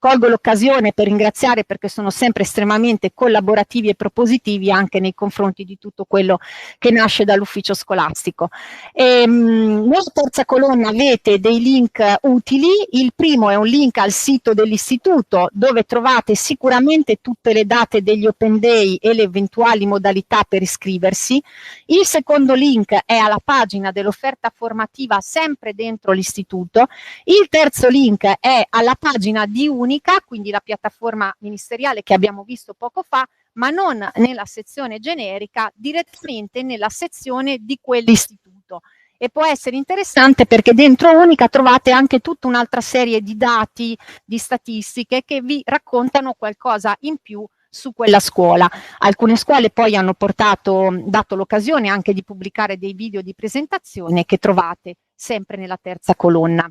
colgo l'occasione per ringraziare, perché sono sempre estremamente collaborativi e propositivi anche nei confronti di tutto quello che nasce dall'ufficio scolastico. Nella terza colonna avete dei link utili. Il primo è un link al sito dell'istituto, dove trovate sicuramente tutte le date degli Open Day e le eventuali modalità per iscriversi. Il secondo link è alla pagina dell'offerta formativa, sempre dentro l'istituto. Il terzo link è alla pagina di Uni, unica, quindi la piattaforma ministeriale che abbiamo visto poco fa, ma non nella sezione generica, direttamente nella sezione di quell'istituto. E può essere interessante perché dentro Unica trovate anche tutta un'altra serie di dati, di statistiche che vi raccontano qualcosa in più su quella scuola. Alcune scuole poi hanno dato l'occasione anche di pubblicare dei video di presentazione che trovate sempre nella terza colonna.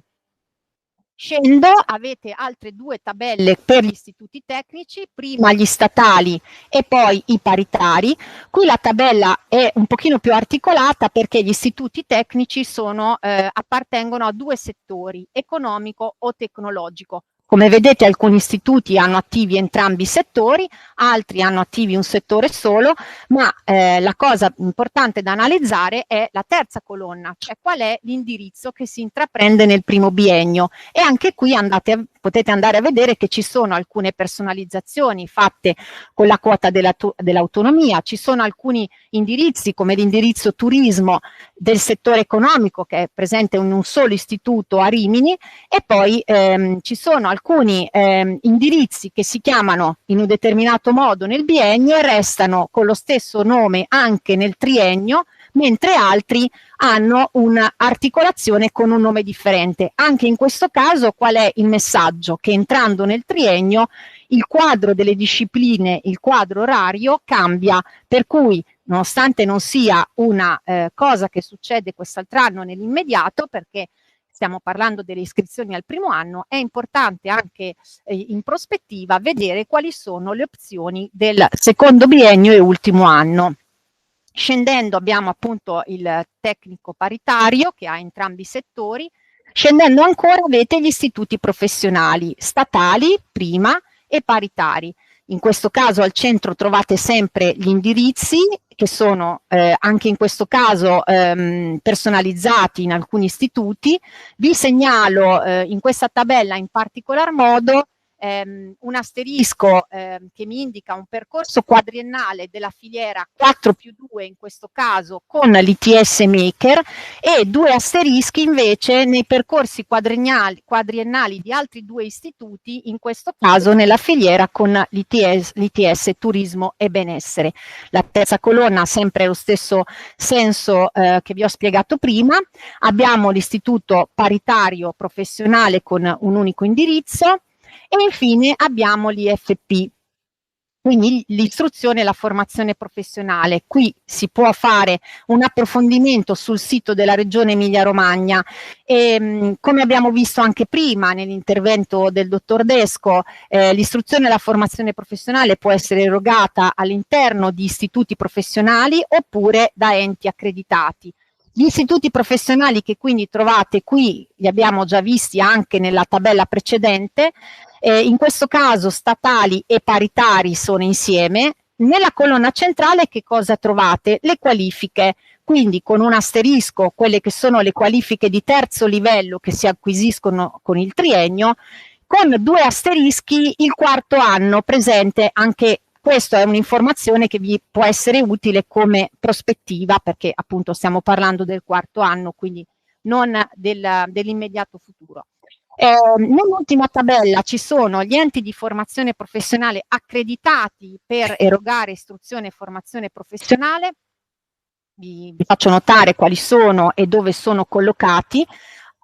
Scendo, avete altre due tabelle per gli istituti tecnici, prima gli statali e poi i paritari. Qui la tabella è un pochino più articolata perché gli istituti tecnici appartengono a due settori, economico o tecnologico. Come vedete alcuni istituti hanno attivi entrambi i settori, altri hanno attivi un settore solo, ma la cosa importante da analizzare è la terza colonna, cioè qual è l'indirizzo che si intraprende nel primo biennio. E anche qui potete andare a vedere che ci sono alcune personalizzazioni fatte con la quota dell'autonomia, ci sono alcuni indirizzi come l'indirizzo turismo del settore economico che è presente in un solo istituto a Rimini, e poi ci sono alcuni indirizzi che si chiamano in un determinato modo nel biennio e restano con lo stesso nome anche nel triennio, mentre altri hanno un'articolazione con un nome differente. Anche in questo caso qual è il messaggio? Che entrando nel triennio il quadro delle discipline, il quadro orario cambia, per cui nonostante non sia una cosa che succede quest'altro anno nell'immediato, perché stiamo parlando delle iscrizioni al primo anno, è importante anche in prospettiva vedere quali sono le opzioni del secondo biennio e ultimo anno. Scendendo abbiamo appunto il tecnico paritario che ha entrambi i settori, scendendo ancora avete gli istituti professionali, statali prima e paritari. In questo caso al centro trovate sempre gli indirizzi che sono anche in questo caso personalizzati in alcuni istituti. Vi segnalo in questa tabella in particolar modo un asterisco che mi indica un percorso quadriennale della filiera 4+2 in questo caso con l'ITS Maker, e due asterischi invece nei percorsi quadriennali di altri due istituti, in questo caso nella filiera con l'ITS Turismo e Benessere. La terza colonna ha sempre lo stesso senso che vi ho spiegato prima. Abbiamo l'istituto paritario professionale con un unico indirizzo. E infine abbiamo l'IFP, quindi l'istruzione e la formazione professionale. Qui si può fare un approfondimento sul sito della Regione Emilia-Romagna e come abbiamo visto anche prima nell'intervento del dottor Desco, l'istruzione e la formazione professionale può essere erogata all'interno di istituti professionali oppure da enti accreditati. Gli istituti professionali che quindi trovate qui, li abbiamo già visti anche nella tabella precedente, in questo caso statali e paritari sono insieme. Nella colonna centrale che cosa trovate? Le qualifiche, quindi con un asterisco quelle che sono le qualifiche di terzo livello che si acquisiscono con il triennio, con due asterischi il quarto anno presente. Anche questa è un'informazione che vi può essere utile come prospettiva, perché appunto stiamo parlando del quarto anno, quindi non dell'immediato futuro. Nell'ultima tabella ci sono gli enti di formazione professionale accreditati per erogare istruzione e formazione professionale. Vi faccio notare quali sono e dove sono collocati.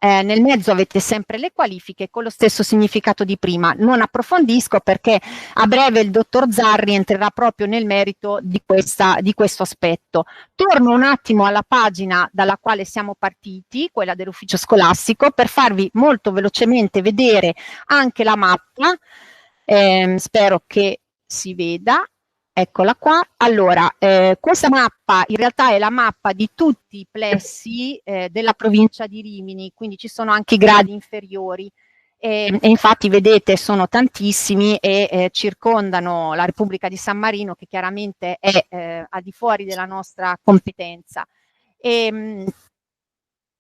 Nel mezzo avete sempre le qualifiche con lo stesso significato di prima. Non approfondisco perché a breve il dottor Zarri entrerà proprio nel merito di questo aspetto. Torno un attimo alla pagina dalla quale siamo partiti, quella dell'ufficio scolastico, per farvi molto velocemente vedere anche la mappa. Spero che si veda. Eccola qua. Allora, questa mappa in realtà è la mappa di tutti i plessi della provincia di Rimini, quindi ci sono anche i gradi inferiori e infatti vedete sono tantissimi e circondano la Repubblica di San Marino, che chiaramente è al di fuori della nostra competenza.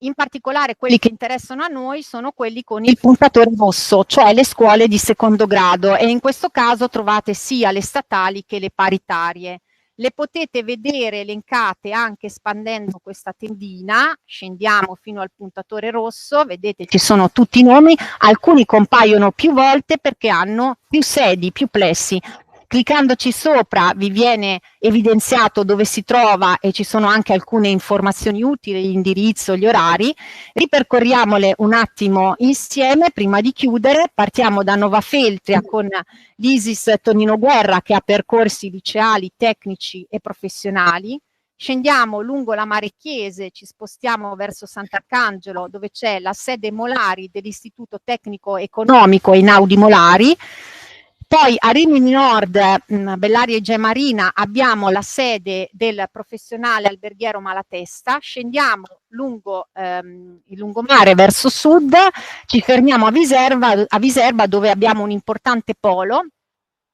In particolare quelli che interessano a noi sono quelli con il puntatore rosso, cioè le scuole di secondo grado, e in questo caso trovate sia le statali che le paritarie. Le potete vedere elencate anche espandendo questa tendina, scendiamo fino al puntatore rosso, vedete ci sono tutti i nomi, alcuni compaiono più volte perché hanno più sedi, più plessi. Cliccandoci sopra vi viene evidenziato dove si trova e ci sono anche alcune informazioni utili, l'indirizzo, gli orari. Ripercorriamole un attimo insieme prima di chiudere. Partiamo da Nova Feltria con l'ISIS Tonino Guerra che ha percorsi liceali, tecnici e professionali. Scendiamo lungo la Mare Chiese, ci spostiamo verso Sant'Arcangelo dove c'è la sede Molari dell'Istituto Tecnico Economico Einaudi Molari. Poi a Rimini Nord, Bellaria e Gemarina, abbiamo la sede del professionale alberghiero Malatesta. Scendiamo lungo il lungomare verso sud, ci fermiamo a Viserba dove abbiamo un importante polo,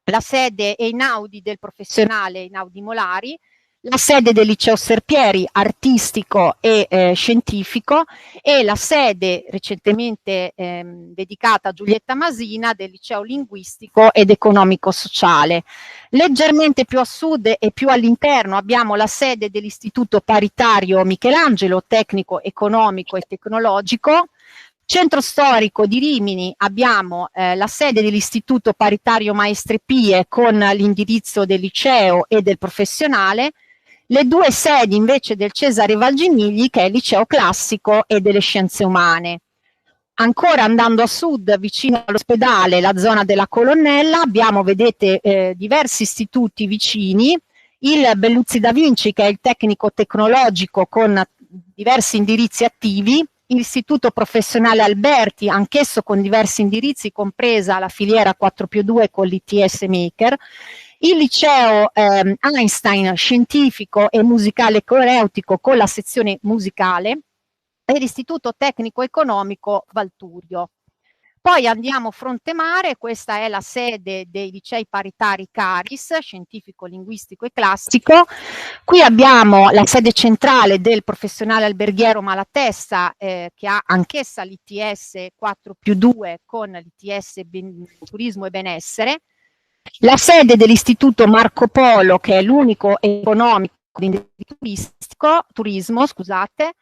la sede Einaudi del professionale Einaudi Molari, la sede del liceo Serpieri, artistico e scientifico, e la sede recentemente dedicata a Giulietta Masina del liceo linguistico ed economico-sociale. Leggermente più a sud e più all'interno abbiamo la sede dell'Istituto Paritario Michelangelo, tecnico, economico e tecnologico. Centro storico di Rimini abbiamo la sede dell'Istituto Paritario Maestre Pie con l'indirizzo del liceo e del professionale, le due sedi invece del Cesare Valgimigli che è il liceo classico e delle scienze umane. Ancora andando a sud vicino all'ospedale, la zona della Colonnella, abbiamo, vedete, diversi istituti vicini, il Belluzzi da Vinci che è il tecnico tecnologico con diversi indirizzi attivi, l'Istituto Professionale Alberti, anch'esso con diversi indirizzi, compresa la filiera 4+2 con l'ITS Maker, il liceo Einstein scientifico e musicale coreutico con la sezione musicale e l'Istituto Tecnico Economico Valturio. Poi andiamo fronte mare, questa è la sede dei licei paritari Caris, scientifico, linguistico e classico. Qui abbiamo la sede centrale del professionale alberghiero Malatesta, che ha anch'essa l'ITS 4+2 con l'ITS Turismo e Benessere. La sede dell'Istituto Marco Polo, che è l'unico economico di turismo, scusate.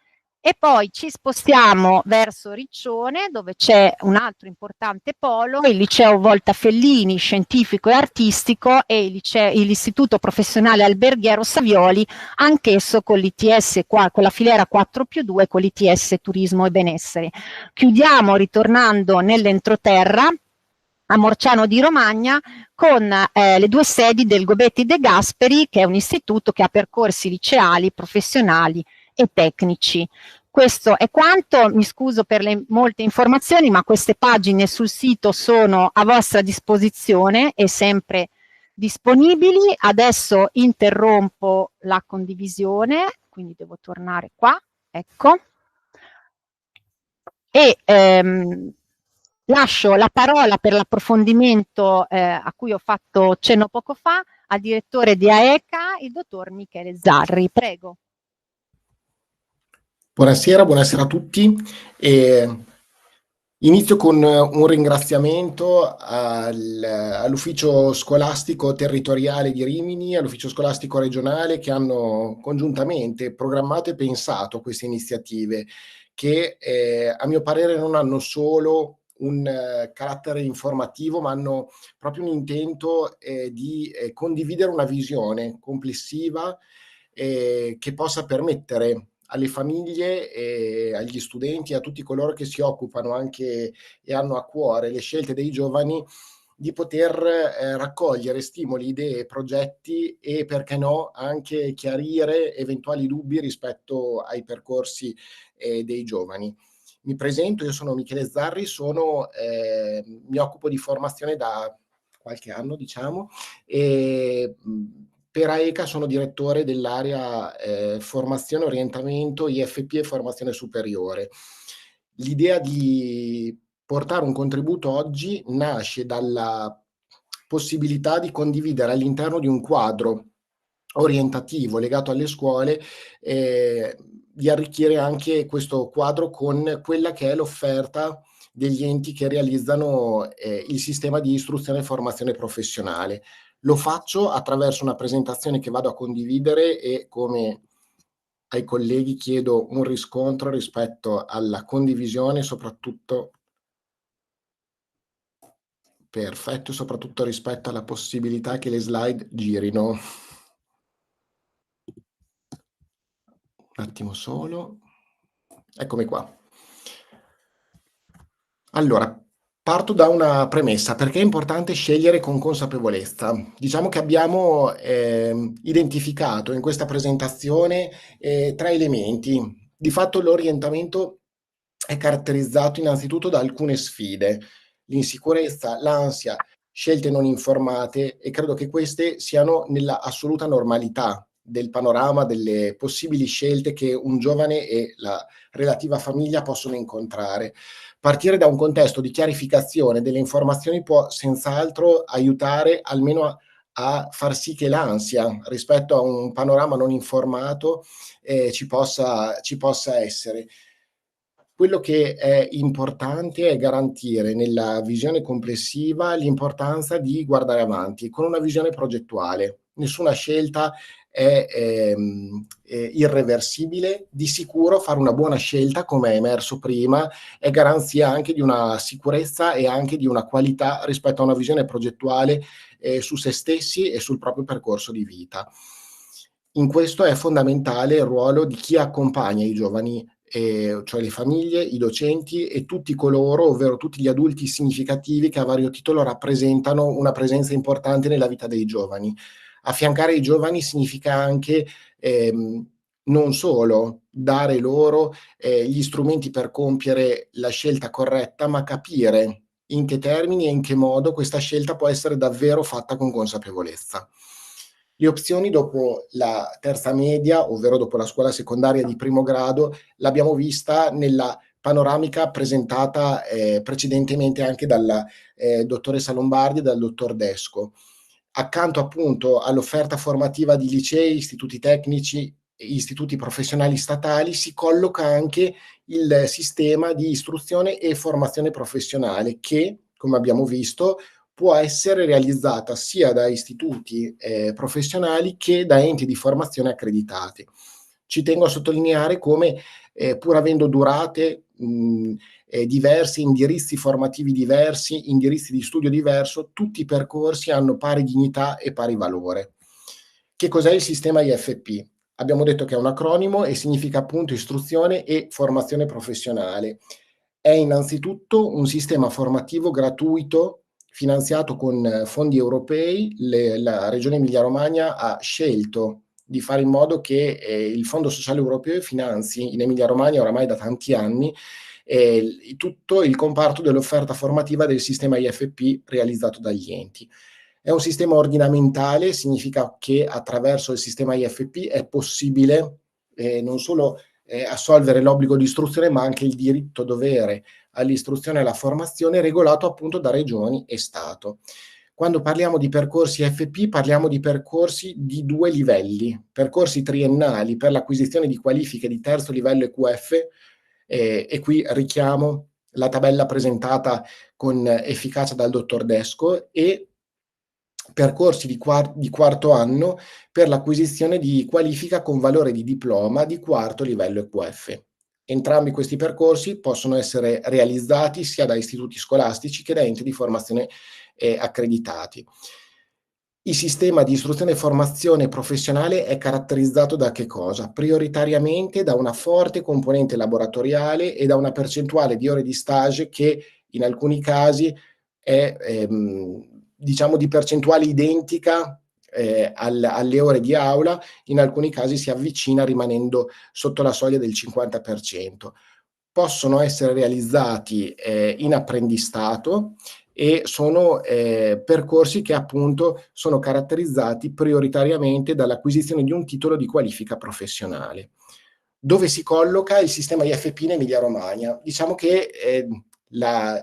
E poi ci spostiamo verso Riccione dove c'è un altro importante polo, il liceo Volta Fellini scientifico e artistico e l'Istituto Professionale Alberghiero Savioli, anch'esso con l'ITS, con la filiera 4+2 con l'ITS Turismo e Benessere. Chiudiamo ritornando nell'entroterra a Morciano di Romagna con le due sedi del Gobetti De Gasperi che è un istituto che ha percorsi liceali, professionali e tecnici. Questo è quanto, mi scuso per le molte informazioni, ma queste pagine sul sito sono a vostra disposizione e sempre disponibili. Adesso interrompo la condivisione, quindi devo tornare qua, ecco. E lascio la parola per l'approfondimento a cui ho fatto cenno poco fa al direttore di AECA, il dottor Michele Zarri. Prego. Buonasera a tutti. Inizio con un ringraziamento all'ufficio scolastico territoriale di Rimini, all'ufficio scolastico regionale che hanno congiuntamente programmato e pensato queste iniziative che a mio parere non hanno solo un carattere informativo ma hanno proprio un intento di condividere una visione complessiva che possa permettere alle famiglie e agli studenti, a tutti coloro che si occupano anche e hanno a cuore le scelte dei giovani, di poter raccogliere stimoli, idee, progetti e, perché no, anche chiarire eventuali dubbi rispetto ai percorsi dei giovani. Mi presento, io sono Michele Zarri, mi occupo di formazione da qualche anno, diciamo, e per AECA sono direttore dell'area formazione, orientamento, IFP e formazione superiore. L'idea di portare un contributo oggi nasce dalla possibilità di condividere all'interno di un quadro orientativo legato alle scuole, di arricchire anche questo quadro con quella che è l'offerta degli enti che realizzano il sistema di istruzione e formazione professionale. Lo faccio attraverso una presentazione che vado a condividere e, come ai colleghi, chiedo un riscontro rispetto alla condivisione, soprattutto perfetto, soprattutto rispetto alla possibilità che le slide girino. Un attimo solo. Eccomi qua. Allora, parto da una premessa, perché è importante scegliere con consapevolezza. Diciamo che abbiamo identificato in questa presentazione 3 elementi. Di fatto l'orientamento è caratterizzato innanzitutto da alcune sfide: l'insicurezza, l'ansia, scelte non informate, e credo che queste siano nella assoluta normalità del panorama delle possibili scelte che un giovane e la relativa famiglia possono incontrare. Partire da un contesto di chiarificazione delle informazioni può senz'altro aiutare almeno a far sì che l'ansia rispetto a un panorama non informato ci possa essere. Quello che è importante è garantire nella visione complessiva l'importanza di guardare avanti con una visione progettuale. Nessuna scelta è irreversibile. Di sicuro fare una buona scelta, come è emerso prima, è garanzia anche di una sicurezza e anche di una qualità rispetto a una visione progettuale su se stessi e sul proprio percorso di vita. In questo è fondamentale il ruolo di chi accompagna i giovani, cioè le famiglie, i docenti e tutti coloro, ovvero tutti gli adulti significativi che a vario titolo rappresentano una presenza importante nella vita dei giovani. Affiancare i giovani significa anche non solo dare loro gli strumenti per compiere la scelta corretta, ma capire in che termini e in che modo questa scelta può essere davvero fatta con consapevolezza. Le opzioni dopo la terza media, ovvero dopo la scuola secondaria di primo grado, l'abbiamo vista nella panoramica presentata precedentemente anche dalla dottoressa Lombardi e dal dottor Desco. Accanto appunto all'offerta formativa di licei, istituti tecnici, istituti professionali statali, si colloca anche il sistema di istruzione e formazione professionale che, come abbiamo visto, può essere realizzata sia da istituti professionali che da enti di formazione accreditati. Ci tengo a sottolineare come, pur avendo durate diversi, indirizzi formativi diversi, indirizzi di studio diverso, tutti i percorsi hanno pari dignità e pari valore. Che cos'è il sistema IFP? Abbiamo detto che è un acronimo e significa appunto istruzione e formazione professionale. È innanzitutto un sistema formativo gratuito finanziato con fondi europei. La Regione Emilia-Romagna ha scelto di fare in modo che il Fondo Sociale Europeo finanzi in Emilia-Romagna oramai da tanti anni tutto il comparto dell'offerta formativa del sistema IFP realizzato dagli enti. È un sistema ordinamentale, significa che attraverso il sistema IFP è possibile non solo assolvere l'obbligo di istruzione, ma anche il diritto-dovere all'istruzione e alla formazione, regolato appunto da regioni e Stato. Quando parliamo di percorsi IFP parliamo di percorsi di 2 livelli, percorsi triennali per l'acquisizione di qualifiche di terzo livello EQF, e qui richiamo la tabella presentata con efficacia dal dottor Desco, e percorsi di quarto anno per l'acquisizione di qualifica con valore di diploma di quarto livello EQF. Entrambi questi percorsi possono essere realizzati sia da istituti scolastici che da enti di formazione accreditati. Il sistema di istruzione e formazione professionale è caratterizzato da che cosa? Prioritariamente da una forte componente laboratoriale e da una percentuale di ore di stage che in alcuni casi è diciamo di percentuale identica alle ore di aula, in alcuni casi si avvicina rimanendo sotto la soglia del 50%. Possono essere realizzati in apprendistato e sono percorsi che appunto sono caratterizzati prioritariamente dall'acquisizione di un titolo di qualifica professionale. Dove si colloca il sistema IFP in Emilia-Romagna? Diciamo che la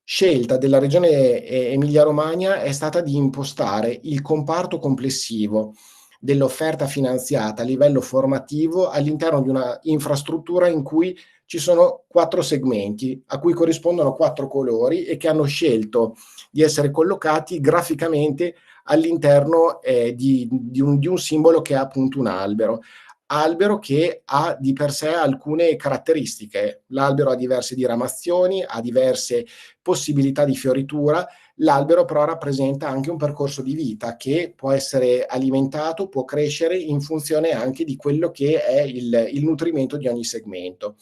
scelta della regione Emilia-Romagna è stata di impostare il comparto complessivo dell'offerta finanziata a livello formativo all'interno di una infrastruttura in cui ci sono 4 segmenti a cui corrispondono 4 colori e che hanno scelto di essere collocati graficamente all'interno di un simbolo che è appunto un albero che ha di per sé alcune caratteristiche. L'albero ha diverse diramazioni, ha diverse possibilità di fioritura. L'albero però rappresenta anche un percorso di vita che può essere alimentato, può crescere in funzione anche di quello che è il nutrimento di ogni segmento.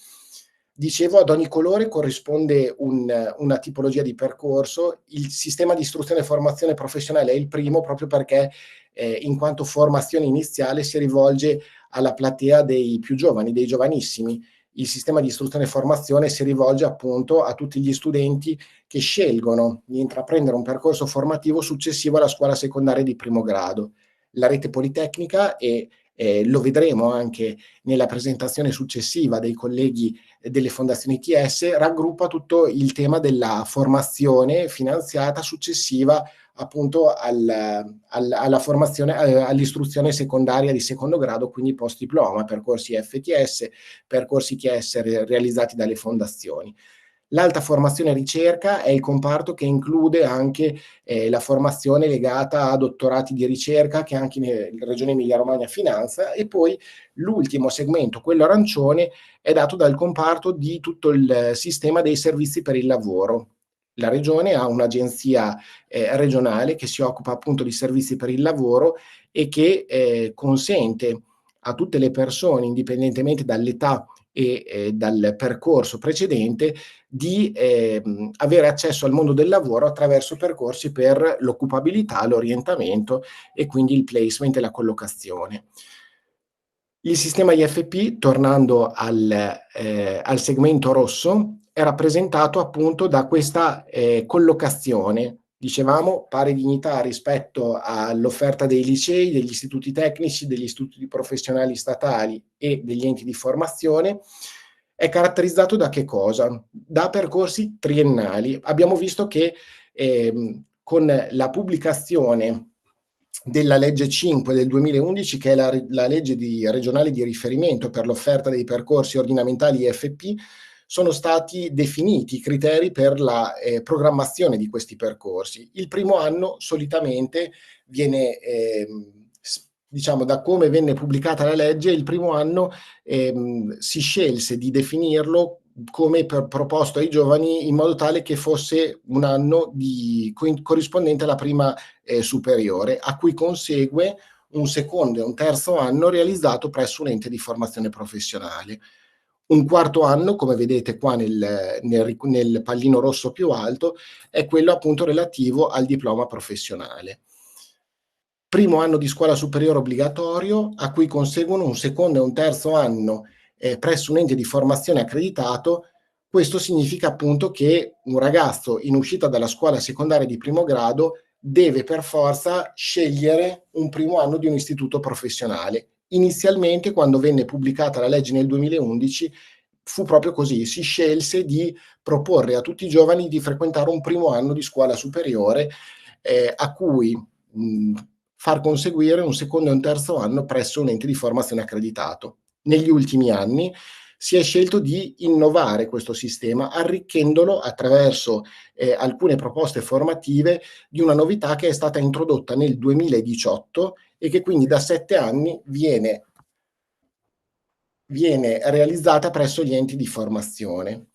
Dicevo, ad ogni colore corrisponde una tipologia di percorso. Il sistema di istruzione e formazione professionale è il primo proprio perché in quanto formazione iniziale si rivolge alla platea dei più giovani, dei giovanissimi. Il sistema di istruzione e formazione si rivolge appunto a tutti gli studenti che scelgono di intraprendere un percorso formativo successivo alla scuola secondaria di primo grado. La rete politecnica, e lo vedremo anche nella presentazione successiva dei colleghi delle fondazioni ITS, raggruppa tutto il tema della formazione finanziata successiva appunto alla formazione, all'istruzione secondaria di secondo grado, quindi post diploma, percorsi FTS, percorsi ITS realizzati dalle fondazioni. L'alta formazione e ricerca è il comparto che include anche la formazione legata a dottorati di ricerca che anche in Regione Emilia-Romagna finanzia, e poi l'ultimo segmento, quello arancione, è dato dal comparto di tutto il sistema dei servizi per il lavoro. La Regione ha un'agenzia regionale che si occupa appunto di servizi per il lavoro e che consente a tutte le persone, indipendentemente dall'età e dal percorso precedente, di avere accesso al mondo del lavoro attraverso percorsi per l'occupabilità, l'orientamento e quindi il placement e la collocazione. Il sistema IFP, tornando al segmento rosso, è rappresentato appunto da questa collocazione, dicevamo, pari dignità rispetto all'offerta dei licei, degli istituti tecnici, degli istituti professionali statali e degli enti di formazione. È caratterizzato da che cosa? Da percorsi triennali. Abbiamo visto che con la pubblicazione della legge 5 del 2011, che è la legge regionale di riferimento per l'offerta dei percorsi ordinamentali IFP, sono stati definiti i criteri per la programmazione di questi percorsi. Il primo anno solitamente viene, diciamo, da come venne pubblicata la legge, il primo anno si scelse di definirlo come proposto ai giovani in modo tale che fosse un anno corrispondente alla prima superiore, a cui consegue un secondo e un terzo anno realizzato presso un ente di formazione professionale. Un quarto anno, come vedete qua nel pallino rosso più alto, è quello appunto relativo al diploma professionale. Primo anno di scuola superiore obbligatorio, a cui conseguono un secondo e un terzo anno presso un ente di formazione accreditato. Questo significa appunto che un ragazzo in uscita dalla scuola secondaria di primo grado deve per forza scegliere un primo anno di un istituto professionale. Inizialmente, quando venne pubblicata la legge nel 2011, fu proprio così: si scelse di proporre a tutti i giovani di frequentare un primo anno di scuola superiore a cui far conseguire un secondo e un terzo anno presso un ente di formazione accreditato. Negli ultimi anni si è scelto di innovare questo sistema, arricchendolo attraverso alcune proposte formative di una novità che è stata introdotta nel 2018 e che quindi da 7 anni viene realizzata presso gli enti di formazione.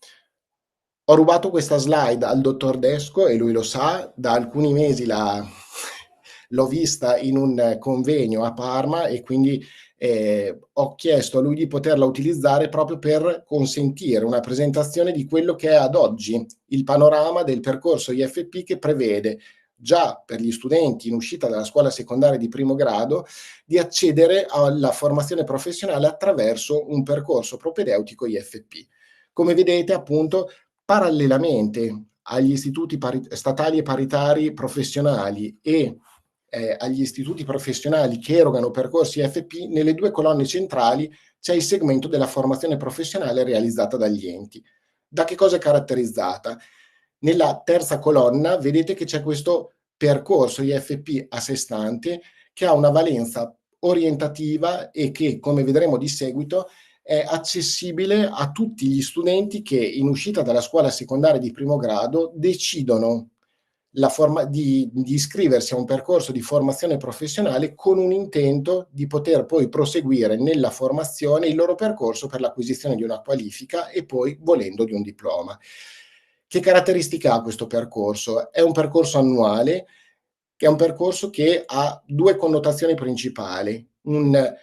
Ho rubato questa slide al dottor Desco e lui lo sa, da alcuni mesi l'ho vista in un convegno a Parma e quindi ho chiesto a lui di poterla utilizzare proprio per consentire una presentazione di quello che è ad oggi il panorama del percorso IFP, che prevede già per gli studenti in uscita dalla scuola secondaria di primo grado di accedere alla formazione professionale attraverso un percorso propedeutico IFP. Come vedete, appunto, parallelamente agli istituti statali e paritari professionali e agli istituti professionali che erogano percorsi IFP, nelle due colonne centrali c'è il segmento della formazione professionale realizzata dagli enti. Da che cosa è caratterizzata? Nella terza colonna vedete che c'è questo percorso IFP a sé stante che ha una valenza orientativa e che, come vedremo di seguito, è accessibile a tutti gli studenti che in uscita dalla scuola secondaria di primo grado decidono di iscriversi a un percorso di formazione professionale con un intento di poter poi proseguire nella formazione il loro percorso per l'acquisizione di una qualifica e poi, volendo, di un diploma. Che caratteristiche ha questo percorso? È un percorso annuale, che è un percorso che ha due connotazioni principali: un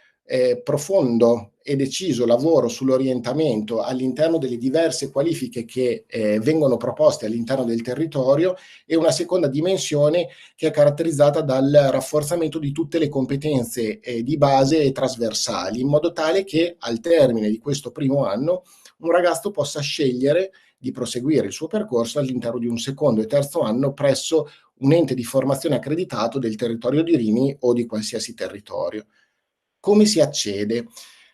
profondo e deciso lavoro sull'orientamento all'interno delle diverse qualifiche che vengono proposte all'interno del territorio, e una seconda dimensione che è caratterizzata dal rafforzamento di tutte le competenze di base e trasversali, in modo tale che al termine di questo primo anno un ragazzo possa scegliere di proseguire il suo percorso all'interno di un secondo e terzo anno presso un ente di formazione accreditato del territorio di Rimini o di qualsiasi territorio. Come si accede?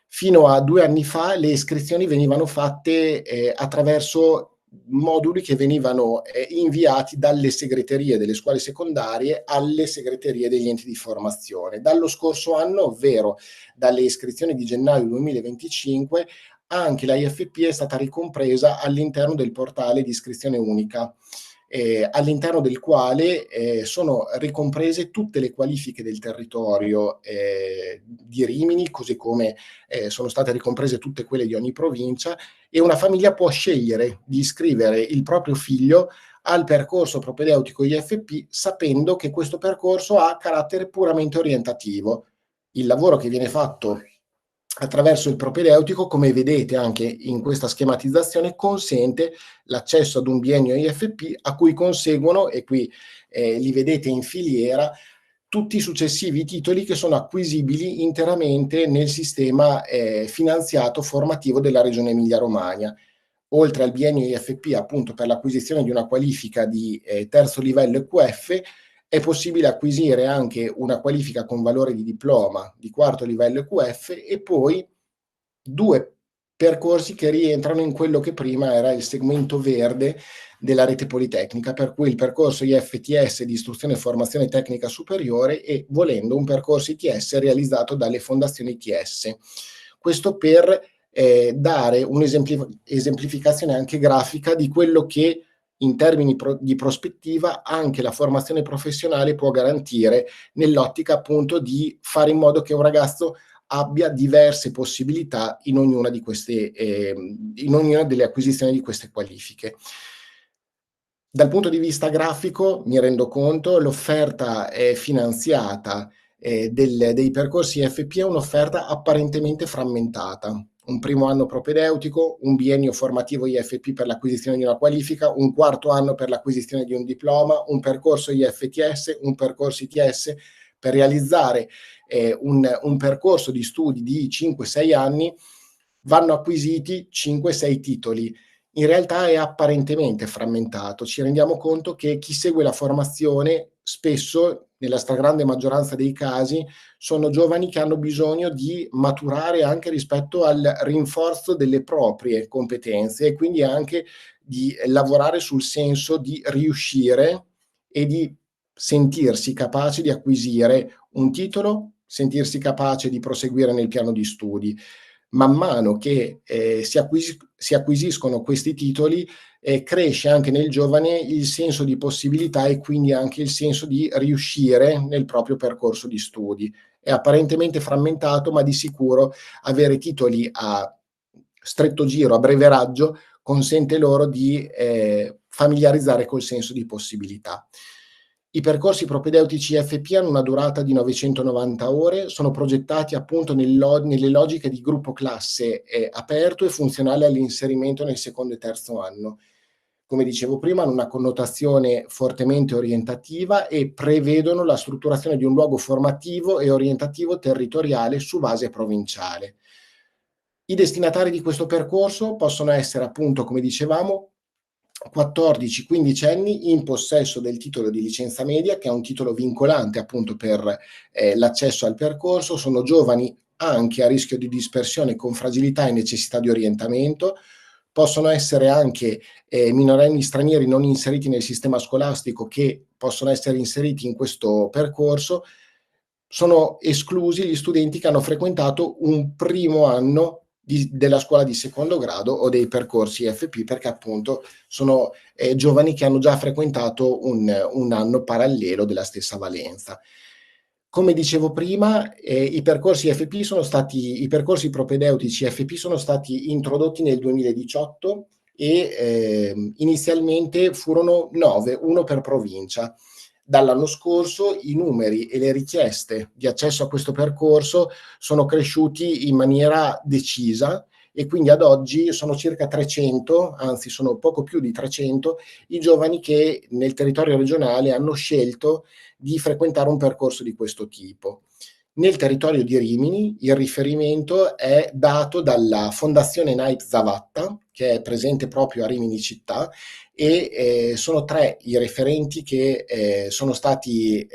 Fino a 2 anni fa le iscrizioni venivano fatte attraverso moduli che venivano inviati dalle segreterie delle scuole secondarie alle segreterie degli enti di formazione. Dallo scorso anno, ovvero dalle iscrizioni di gennaio 2025, anche la IFP è stata ricompresa all'interno del portale di iscrizione unica, all'interno del quale sono ricomprese tutte le qualifiche del territorio di Rimini, così come sono state ricomprese tutte quelle di ogni provincia, e una famiglia può scegliere di iscrivere il proprio figlio al percorso propedeutico IFP sapendo che questo percorso ha carattere puramente orientativo. Il lavoro che viene fatto attraverso il propedeutico, come vedete anche in questa schematizzazione, consente l'accesso ad un biennio IFP a cui conseguono, e qui li vedete in filiera, tutti i successivi titoli che sono acquisibili interamente nel sistema finanziato formativo della Regione Emilia-Romagna. Oltre al biennio IFP, appunto per l'acquisizione di una qualifica di terzo livello EQF, è possibile acquisire anche una qualifica con valore di diploma di quarto livello EQF e poi 2 percorsi che rientrano in quello che prima era il segmento verde della rete politecnica, per cui il percorso IFTS di istruzione e formazione tecnica superiore e, volendo, un percorso ITS realizzato dalle fondazioni ITS. Questo per dare un'esemplificazione anche grafica di quello che in termini di prospettiva anche la formazione professionale può garantire, nell'ottica appunto di fare in modo che un ragazzo abbia diverse possibilità in ognuna di queste, in ognuna delle acquisizioni di queste qualifiche. Dal punto di vista grafico, mi rendo conto, l'offerta finanziata dei percorsi IFP è un'offerta apparentemente frammentata. Un primo anno propedeutico, un biennio formativo IFP per l'acquisizione di una qualifica, un quarto anno per l'acquisizione di un diploma, un percorso IFTS, un percorso ITS. Per realizzare un percorso di studi di 5-6 anni vanno acquisiti 5-6 titoli. In realtà è apparentemente frammentato. Ci rendiamo conto che chi segue la formazione spesso, nella stragrande maggioranza dei casi, sono giovani che hanno bisogno di maturare anche rispetto al rinforzo delle proprie competenze e quindi anche di lavorare sul senso di riuscire e di sentirsi capaci di acquisire un titolo, sentirsi capace di proseguire nel piano di studi. Man mano che si acquisiscono questi titoli, cresce anche nel giovane il senso di possibilità e quindi anche il senso di riuscire nel proprio percorso di studi. È apparentemente frammentato, ma di sicuro avere titoli a stretto giro, a breve raggio, consente loro di familiarizzare col senso di possibilità. I percorsi propedeutici IFP hanno una durata di 990 ore, sono progettati appunto nelle logiche di gruppo classe aperto e funzionale all'inserimento nel secondo e terzo anno. Come dicevo prima, hanno una connotazione fortemente orientativa e prevedono la strutturazione di un luogo formativo e orientativo territoriale su base provinciale. I destinatari di questo percorso possono essere appunto, come dicevamo, 14-15 anni in possesso del titolo di licenza media, che è un titolo vincolante appunto per l'accesso al percorso. Sono giovani anche a rischio di dispersione con fragilità e necessità di orientamento. Possono essere anche minorenni stranieri non inseriti nel sistema scolastico che possono essere inseriti in questo percorso. Sono esclusi gli studenti che hanno frequentato un primo anno della scuola di secondo grado o dei percorsi IFP, perché appunto sono giovani che hanno già frequentato un anno parallelo della stessa valenza. Come dicevo prima, i percorsi propedeutici IFP sono stati introdotti nel 2018 e inizialmente furono 9, uno per provincia. Dall'anno scorso i numeri e le richieste di accesso a questo percorso sono cresciuti in maniera decisa e quindi ad oggi sono circa 300, anzi sono poco più di 300, i giovani che nel territorio regionale hanno scelto di frequentare un percorso di questo tipo. Nel territorio di Rimini il riferimento è dato dalla Fondazione Nait Zavatta, che è presente proprio a Rimini città, e sono 3 i referenti che sono stati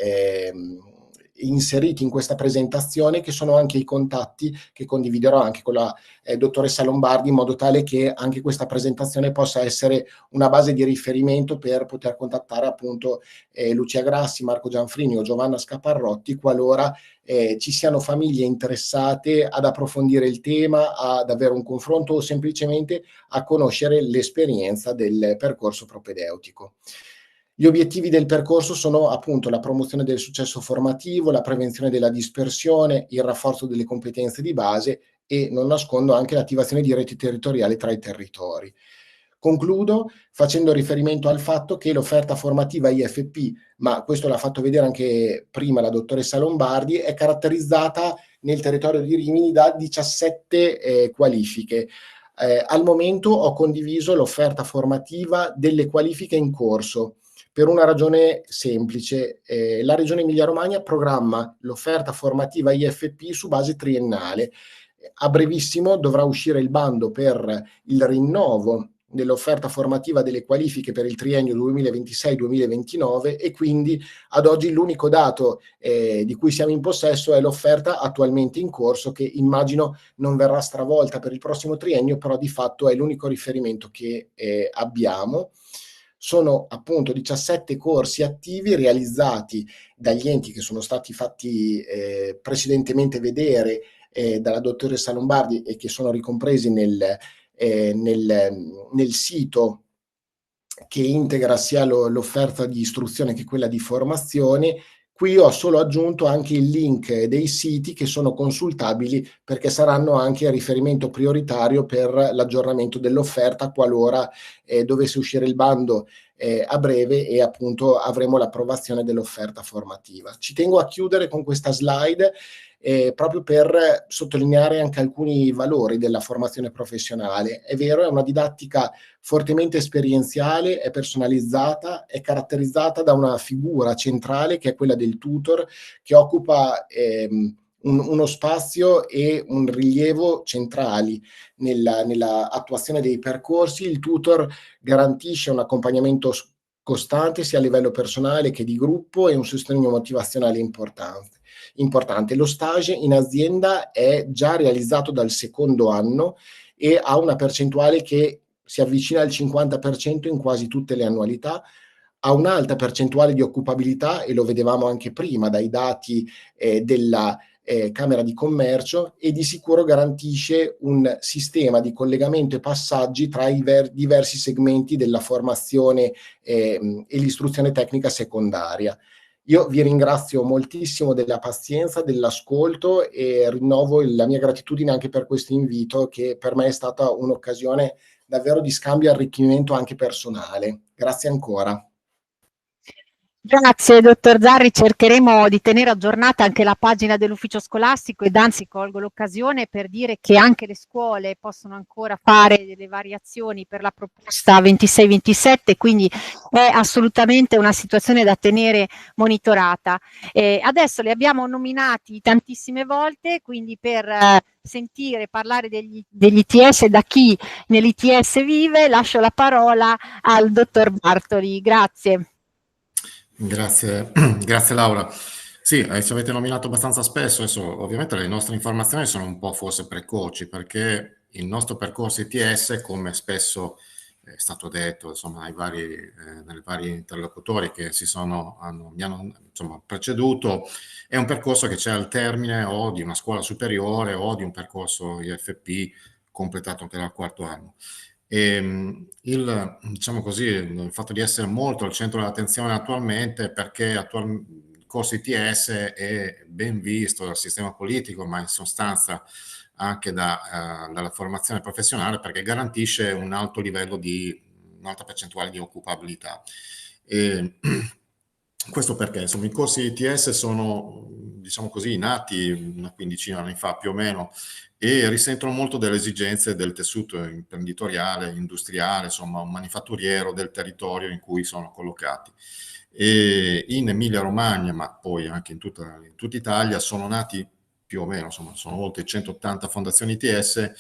inseriti in questa presentazione, che sono anche i contatti che condividerò anche con la dottoressa Lombardi, in modo tale che anche questa presentazione possa essere una base di riferimento per poter contattare appunto Lucia Grassi, Marco Gianfrini o Giovanna Scaparrotti, qualora ci siano famiglie interessate ad approfondire il tema, ad avere un confronto o semplicemente a conoscere l'esperienza del percorso propedeutico. Gli obiettivi del percorso sono appunto la promozione del successo formativo, la prevenzione della dispersione, il rafforzo delle competenze di base e, non nascondo, anche l'attivazione di reti territoriali tra i territori. Concludo facendo riferimento al fatto che l'offerta formativa IFP, ma questo l'ha fatto vedere anche prima la dottoressa Lombardi, è caratterizzata nel territorio di Rimini da 17 qualifiche. Al momento ho condiviso l'offerta formativa delle qualifiche in corso, per una ragione semplice. La Regione Emilia-Romagna programma l'offerta formativa IFP su base triennale. A brevissimo dovrà uscire il bando per il rinnovo dell'offerta formativa delle qualifiche per il triennio 2026-2029 e quindi ad oggi l'unico dato di cui siamo in possesso è l'offerta attualmente in corso, che immagino non verrà stravolta per il prossimo triennio, però di fatto è l'unico riferimento che abbiamo. Sono appunto 17 corsi attivi realizzati dagli enti che sono stati fatti precedentemente vedere dalla dottoressa Lombardi e che sono ricompresi nel sito che integra sia l'offerta di istruzione che quella di formazione. Qui ho solo aggiunto anche il link dei siti che sono consultabili, perché saranno anche riferimento prioritario per l'aggiornamento dell'offerta qualora dovesse uscire il bando a breve e appunto avremo l'approvazione dell'offerta formativa. Ci tengo a chiudere con questa slide proprio per sottolineare anche alcuni valori della formazione professionale. È vero, è una didattica fortemente esperienziale, è personalizzata, è caratterizzata da una figura centrale che è quella del tutor, che occupa uno spazio e un rilievo centrali nella attuazione dei percorsi. Il tutor garantisce un accompagnamento costante sia a livello personale che di gruppo e un sostegno motivazionale importante. Lo stage in azienda è già realizzato dal secondo anno e ha una percentuale che si avvicina al 50% in quasi tutte le annualità, ha un'alta percentuale di occupabilità e lo vedevamo anche prima dai dati della Camera di Commercio, e di sicuro garantisce un sistema di collegamento e passaggi tra i diversi segmenti della formazione e l'istruzione tecnica secondaria. Io vi ringrazio moltissimo della pazienza, dell'ascolto e rinnovo la mia gratitudine anche per questo invito, che per me è stata un'occasione davvero di scambio e arricchimento anche personale. Grazie ancora. Grazie dottor Zarri, cercheremo di tenere aggiornata anche la pagina dell'ufficio scolastico ed anzi colgo l'occasione per dire che anche le scuole possono ancora fare delle variazioni per la proposta 26-27, quindi è assolutamente una situazione da tenere monitorata. Adesso li abbiamo nominati tantissime volte, quindi per sentire parlare degli ITS da chi nell'ITS vive, lascio la parola al dottor Bartoli. Grazie. Grazie Laura. Sì, ci avete nominato abbastanza spesso. Adesso ovviamente le nostre informazioni sono un po' forse precoci, perché il nostro percorso ITS, come spesso è stato detto insomma dai vari interlocutori che mi hanno insomma preceduto, è un percorso che c'è al termine o di una scuola superiore o di un percorso IFP completato anche dal quarto anno. Diciamo così, il fatto di essere molto al centro dell'attenzione attualmente, perché il corso ITS è ben visto dal sistema politico, ma in sostanza anche dalla formazione professionale, perché garantisce un alto livello un'alta percentuale di occupabilità. Questo perché insomma i corsi ITS sono, diciamo così, nati una quindicina di anni fa più o meno, e risentono molto delle esigenze del tessuto imprenditoriale, industriale, insomma un manifatturiero del territorio in cui sono collocati. E in Emilia-Romagna, ma poi anche in tutta Italia, sono nati più o meno, insomma, sono oltre 180 fondazioni ITS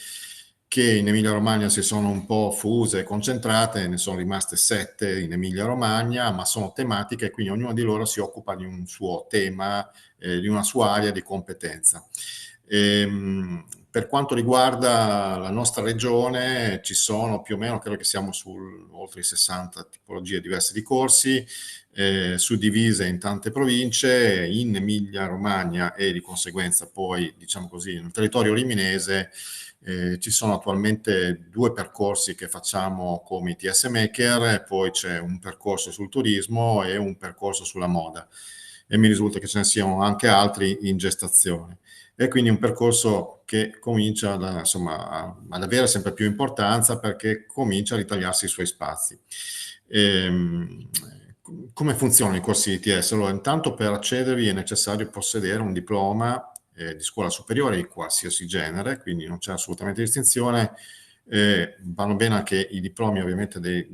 che in Emilia-Romagna si sono un po' fuse e concentrate, ne sono rimaste 7 in Emilia-Romagna, ma sono tematiche, quindi ognuno di loro si occupa di un suo tema, di una sua area di competenza. Per quanto riguarda la nostra regione, ci sono più o meno, credo che siamo su oltre 60 tipologie diverse di corsi, suddivise in tante province. In Emilia-Romagna e di conseguenza poi, diciamo così, nel territorio riminese ci sono attualmente 2 percorsi che facciamo come ITS Maker, poi c'è un percorso sul turismo e un percorso sulla moda, e mi risulta che ce ne siano anche altri in gestazione. E quindi un percorso che comincia ad avere sempre più importanza, perché comincia a ritagliarsi i suoi spazi. Come funzionano i corsi ITS? Allora, intanto per accedervi è necessario possedere un diploma di scuola superiore di qualsiasi genere, quindi non c'è assolutamente distinzione. Vanno bene anche i diplomi ovviamente dei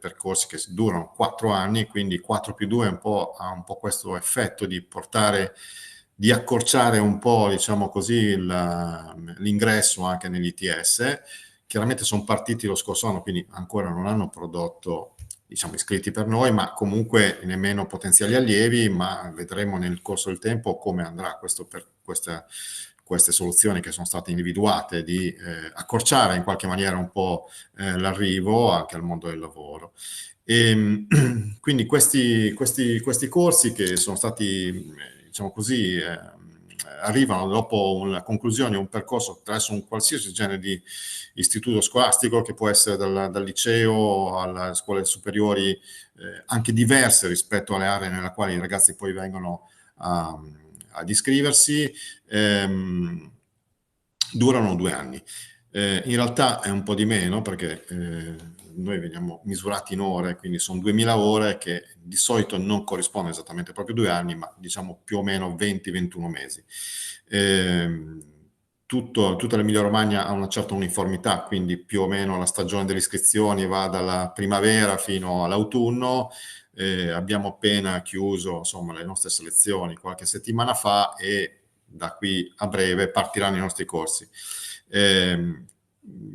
percorsi che durano 4 anni, quindi 4 più 2 ha un po' questo effetto di accorciare un po', diciamo così, l'ingresso anche negli ITS. Chiaramente sono partiti lo scorso anno, quindi ancora non hanno prodotto, diciamo, iscritti per noi, ma comunque nemmeno potenziali allievi, ma vedremo nel corso del tempo come andrà queste soluzioni che sono state individuate, di accorciare in qualche maniera un po' l'arrivo anche al mondo del lavoro. E quindi questi corsi, che sono stati, diciamo così, arrivano dopo la conclusione di un percorso attraverso un qualsiasi genere di istituto scolastico, che può essere dal liceo alle scuole superiori, anche diverse rispetto alle aree nella quali i ragazzi poi vengono ad iscriversi. Durano 2 anni. In realtà è un po' di meno, perché noi veniamo misurati in ore, quindi sono 2000 ore, che di solito non corrisponde esattamente proprio 2 anni, ma diciamo più o meno 20-21 mesi. Tutta l'Emilia Romagna ha una certa uniformità, quindi più o meno la stagione delle iscrizioni va dalla primavera fino all'autunno. Abbiamo appena chiuso, insomma, le nostre selezioni qualche settimana fa, e da qui a breve partiranno i nostri corsi.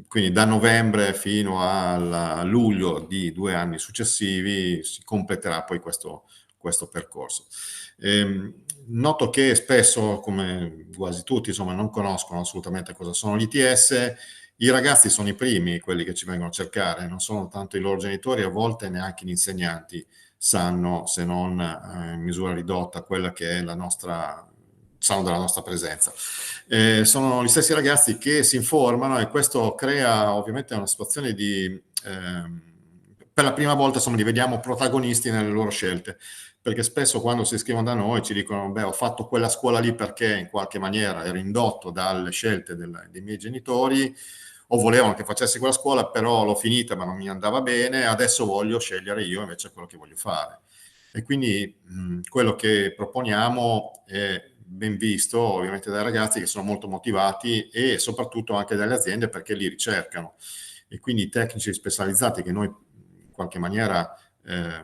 Quindi da novembre fino a luglio di 2 anni successivi si completerà poi questo percorso. Noto che spesso, come quasi tutti, insomma, non conoscono assolutamente cosa sono gli ITS. I ragazzi sono i primi, quelli che ci vengono a cercare, non sono tanto i loro genitori, a volte neanche gli insegnanti sanno, se non in misura ridotta, quella che è sanno della nostra presenza. Sono gli stessi ragazzi che si informano, e questo crea ovviamente una situazione per la prima volta, insomma, li vediamo protagonisti nelle loro scelte, perché spesso quando si iscrivono da noi ci dicono: beh, ho fatto quella scuola lì perché in qualche maniera ero indotto dalle scelte dei miei genitori, o volevano che facessi quella scuola, però l'ho finita ma non mi andava bene, adesso voglio scegliere io invece quello che voglio fare. E quindi quello che proponiamo è ben visto ovviamente dai ragazzi, che sono molto motivati, e soprattutto anche dalle aziende, perché li ricercano. E quindi i tecnici specializzati che noi in qualche maniera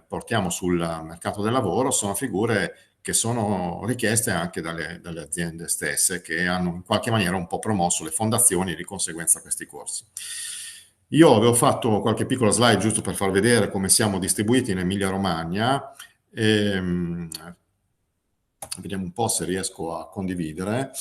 portiamo sul mercato del lavoro sono figure che sono richieste anche dalle aziende stesse, che hanno in qualche maniera un po' promosso le fondazioni e di conseguenza questi corsi. Io avevo fatto qualche piccola slide giusto per far vedere come siamo distribuiti in Emilia Romagna. Vediamo un po' se riesco a condividere.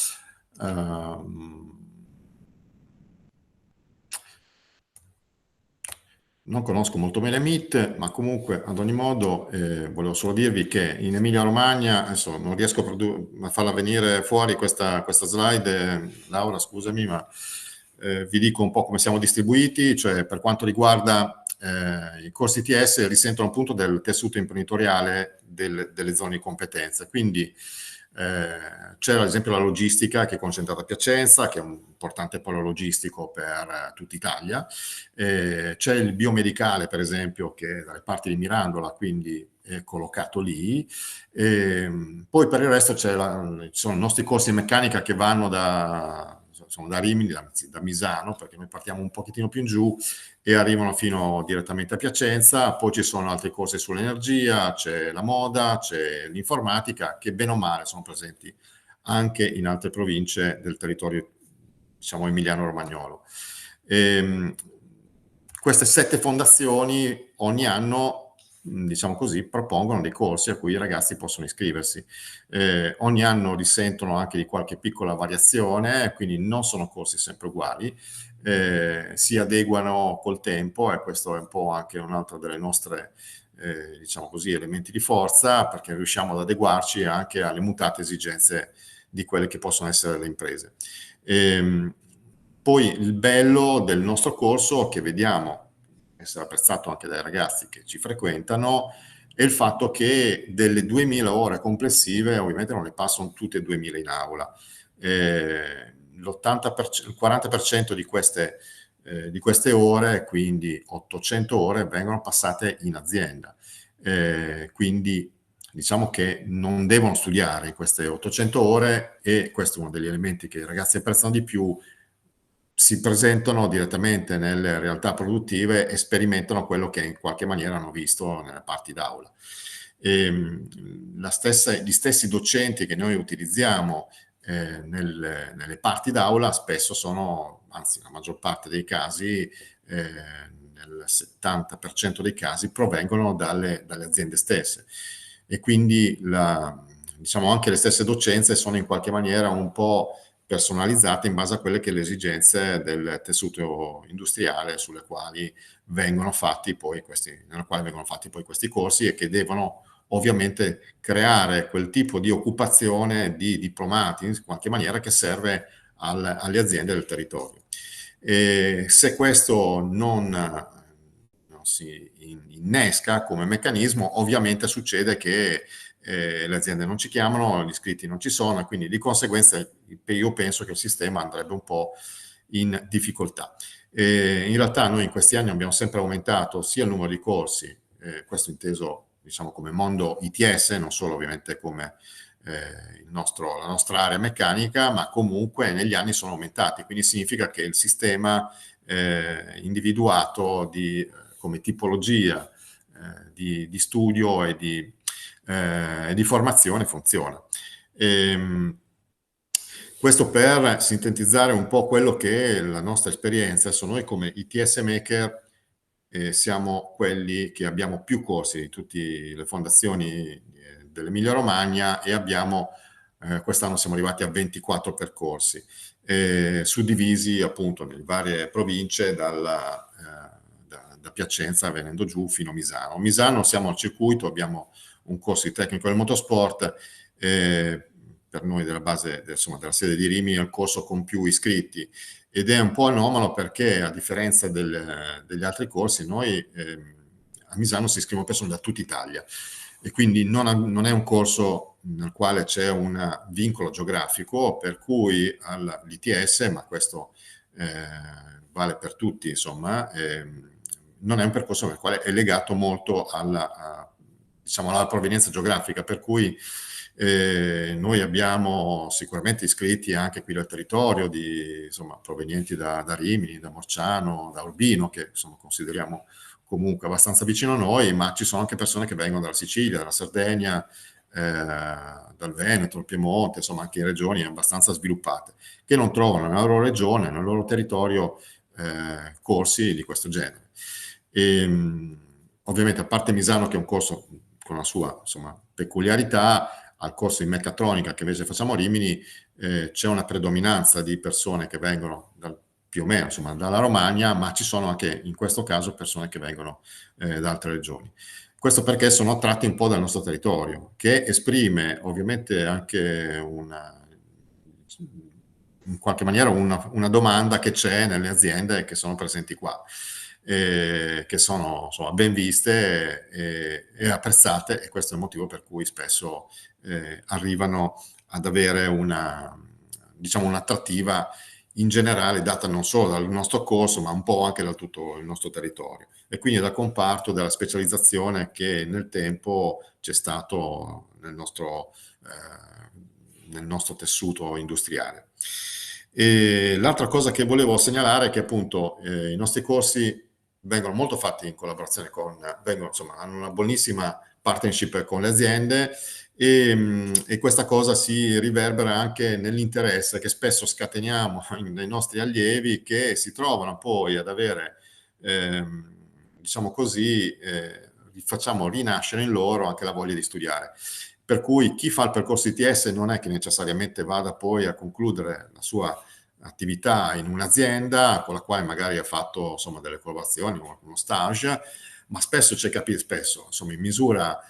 Non conosco molto bene Meet, ma comunque ad ogni modo volevo solo dirvi che in Emilia Romagna, adesso non riesco a farla venire fuori questa slide, Laura scusami, ma vi dico un po' come siamo distribuiti, cioè per quanto riguarda i corsi ITS risentono appunto del tessuto imprenditoriale delle zone di competenza, quindi c'è ad esempio la logistica che è concentrata a Piacenza, che è un importante polo logistico per tutta Italia, c'è il biomedicale per esempio che è dalle parti di Mirandola, quindi è collocato lì, poi per il resto ci sono i nostri corsi di meccanica che vanno da Rimini, da Misano, perché noi partiamo un pochettino più in giù e arrivano fino direttamente a Piacenza. Poi ci sono altri corsi sull'energia, c'è la moda, c'è l'informatica, che bene o male sono presenti anche in altre province del territorio, diciamo, emiliano-romagnolo. Queste 7 fondazioni ogni anno, diciamo così, propongono dei corsi a cui i ragazzi possono iscriversi. Ogni anno risentono anche di qualche piccola variazione, quindi non sono corsi sempre uguali, si adeguano col tempo, e questo è un po' anche un altro delle nostre, diciamo così, elementi di forza, perché riusciamo ad adeguarci anche alle mutate esigenze di quelle che possono essere le imprese. Poi il bello del nostro corso, che vediamo essere apprezzato anche dai ragazzi che ci frequentano, è il fatto che delle 2000 ore complessive ovviamente non le passano tutte e 2000 in aula. Il 40% di queste ore, quindi 800 ore, vengono passate in azienda. Quindi diciamo che non devono studiare in queste 800 ore, e questo è uno degli elementi che i ragazzi apprezzano di più. Si presentano direttamente nelle realtà produttive e sperimentano quello che in qualche maniera hanno visto nelle parti d'aula. Gli stessi docenti che noi utilizziamo nelle parti d'aula spesso sono, anzi la maggior parte dei casi, nel 70% dei casi, provengono dalle aziende stesse, e quindi diciamo anche le stesse docenze sono in qualche maniera un po' personalizzate in base a quelle che le esigenze del tessuto industriale nelle quali vengono fatti poi questi corsi, e che devono ovviamente creare quel tipo di occupazione di diplomati in qualche maniera che serve alle aziende del territorio. E se questo non si innesca come meccanismo, ovviamente succede che le aziende non ci chiamano, gli iscritti non ci sono, e quindi di conseguenza io penso che il sistema andrebbe un po' in difficoltà. In realtà noi in questi anni abbiamo sempre aumentato sia il numero di corsi, questo inteso diciamo come mondo ITS, non solo ovviamente come la nostra area meccanica, ma comunque negli anni sono aumentati, quindi significa che il sistema individuato come tipologia di studio e di formazione funziona. Questo per sintetizzare un po' quello che è la nostra esperienza. Adesso noi come ITS Maker siamo quelli che abbiamo più corsi di tutte le fondazioni dell'Emilia Romagna, e quest'anno siamo arrivati a 24 percorsi, suddivisi appunto nelle varie province, da Piacenza venendo giù fino a Misano. A Misano siamo al circuito, abbiamo un corso di tecnico del motorsport, per noi della base, insomma, della sede di Rimini, è il corso con più iscritti, ed è un po' anomalo perché, a differenza degli altri corsi, noi a Misano si iscrivono persone da tutta Italia, e quindi non è un corso nel quale c'è un vincolo geografico, per cui l'ITS, ma questo vale per tutti, insomma, non è un percorso nel quale è legato molto diciamo, alla provenienza geografica, per cui noi abbiamo sicuramente iscritti anche qui dal territorio, insomma, provenienti da Rimini, da Morciano, da Urbino, che insomma consideriamo comunque abbastanza vicino a noi, ma ci sono anche persone che vengono dalla Sicilia, dalla Sardegna, dal Veneto, dal Piemonte, insomma anche in regioni abbastanza sviluppate, che non trovano nella loro regione, nel loro territorio, corsi di questo genere. Ovviamente, a parte Misano, che è un corso con la sua, insomma, peculiarità, al corso di meccatronica che invece facciamo a Rimini c'è una predominanza di persone che vengono più o meno, insomma, dalla Romagna, ma ci sono anche in questo caso persone che vengono da altre regioni. Questo perché sono attratti un po' dal nostro territorio, che esprime ovviamente anche in qualche maniera una domanda che c'è nelle aziende che sono presenti qua, che sono insomma, ben viste e apprezzate, e questo è il motivo per cui spesso arrivano ad avere diciamo, un'attrattiva in generale data non solo dal nostro corso, ma un po' anche da tutto il nostro territorio, e quindi dal comparto della specializzazione che nel tempo c'è stato nel nostro tessuto industriale. E l'altra cosa che volevo segnalare è che appunto i nostri corsi vengono molto fatti in collaborazione hanno una buonissima partnership con le aziende, e questa cosa si riverbera anche nell'interesse che spesso scateniamo nei nostri allievi, che si trovano poi ad avere, diciamo così, facciamo rinascere in loro anche la voglia di studiare. Per cui chi fa il percorso ITS non è che necessariamente vada poi a concludere la sua attività in un'azienda con la quale magari ha fatto insomma delle collaborazioni o uno stage, ma spesso insomma in misura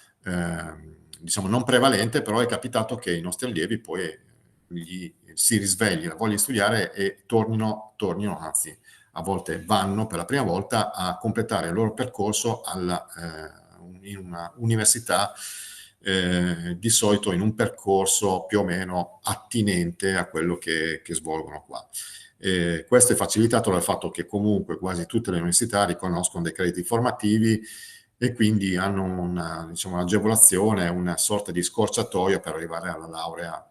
diciamo non prevalente, però è capitato che i nostri allievi poi si risvegli la voglia di studiare e tornino, anzi a volte vanno per la prima volta a completare il loro percorso in una università, di solito in un percorso più o meno attinente a quello che svolgono qua. Questo è facilitato dal fatto che comunque quasi tutte le università riconoscono dei crediti formativi e quindi hanno diciamo, un'agevolazione, una sorta di scorciatoia per arrivare alla laurea,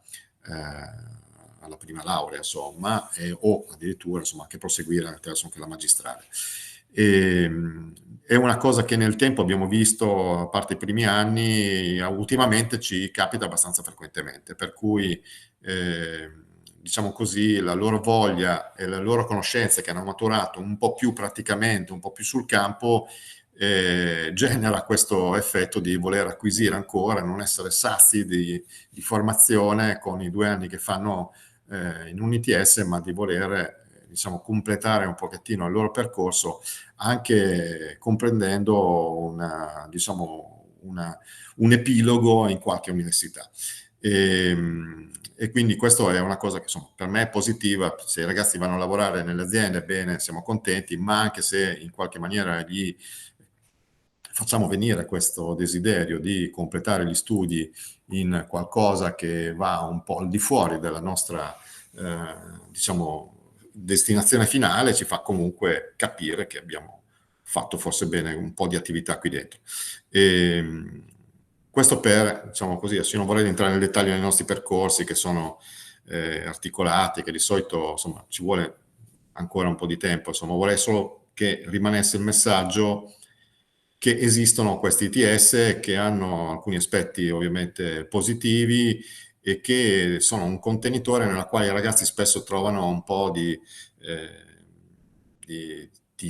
alla prima laurea, insomma, o addirittura insomma, anche proseguire attraverso anche la magistrale. È una cosa che nel tempo abbiamo visto, a parte i primi anni, ultimamente ci capita abbastanza frequentemente, per cui diciamo così, la loro voglia e le loro conoscenze che hanno maturato un po' più praticamente, un po' più sul campo, genera questo effetto di voler acquisire ancora, non essere sazi di formazione con i 2 anni che fanno in un ITS, ma di voler diciamo, completare un pochettino il loro percorso, anche comprendendo un epilogo in qualche università. E quindi questa è una cosa che insomma, per me è positiva. Se i ragazzi vanno a lavorare nelle aziende, bene, siamo contenti, ma anche se in qualche maniera gli facciamo venire questo desiderio di completare gli studi in qualcosa che va un po' al di fuori della nostra diciamo destinazione finale, ci fa comunque capire che abbiamo fatto forse bene un po' di attività qui dentro. Questo per, diciamo così, adesso non vorrei entrare nel dettaglio dei nostri percorsi che sono articolati, che di solito insomma ci vuole ancora un po' di tempo, insomma vorrei solo che rimanesse il messaggio che esistono questi ITS che hanno alcuni aspetti ovviamente positivi e che sono un contenitore nella quale i ragazzi spesso trovano un po' di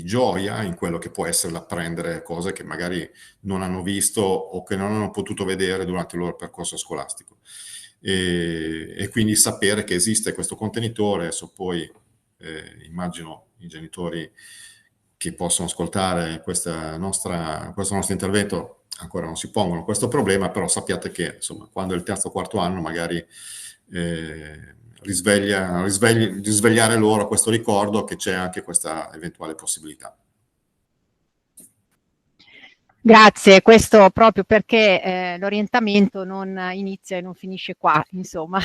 gioia in quello che può essere l'apprendere cose che magari non hanno visto o che non hanno potuto vedere durante il loro percorso scolastico. E quindi sapere che esiste questo contenitore, adesso poi immagino i genitori che possono ascoltare questo nostro intervento ancora non si pongono questo problema, però sappiate che insomma, quando è il 3° o 4° anno magari risvegliare loro questo ricordo che c'è anche questa eventuale possibilità. Grazie, questo proprio perché l'orientamento non inizia e non finisce qua, insomma.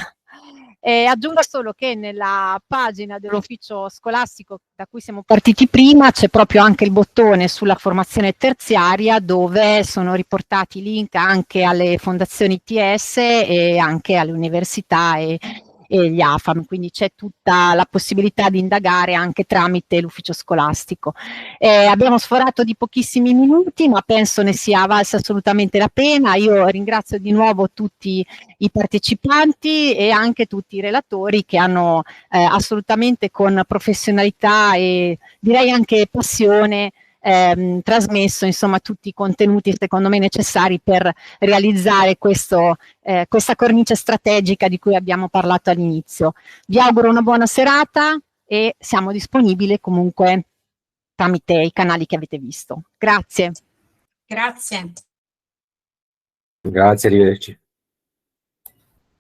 Aggiungo solo che nella pagina dell'ufficio scolastico da cui siamo partiti prima c'è proprio anche il bottone sulla formazione terziaria dove sono riportati link anche alle fondazioni ITS e anche alle università e gli AFAM, quindi c'è tutta la possibilità di indagare anche tramite l'ufficio scolastico. Abbiamo sforato di pochissimi minuti, ma penso ne sia valsa assolutamente la pena. Io ringrazio di nuovo tutti i partecipanti e anche tutti i relatori che hanno assolutamente con professionalità e direi anche passione trasmesso insomma tutti i contenuti secondo me necessari per realizzare questa cornice strategica di cui abbiamo parlato all'inizio. Vi auguro una buona serata e siamo disponibili comunque tramite i canali che avete visto. Grazie. Grazie. Grazie, arrivederci.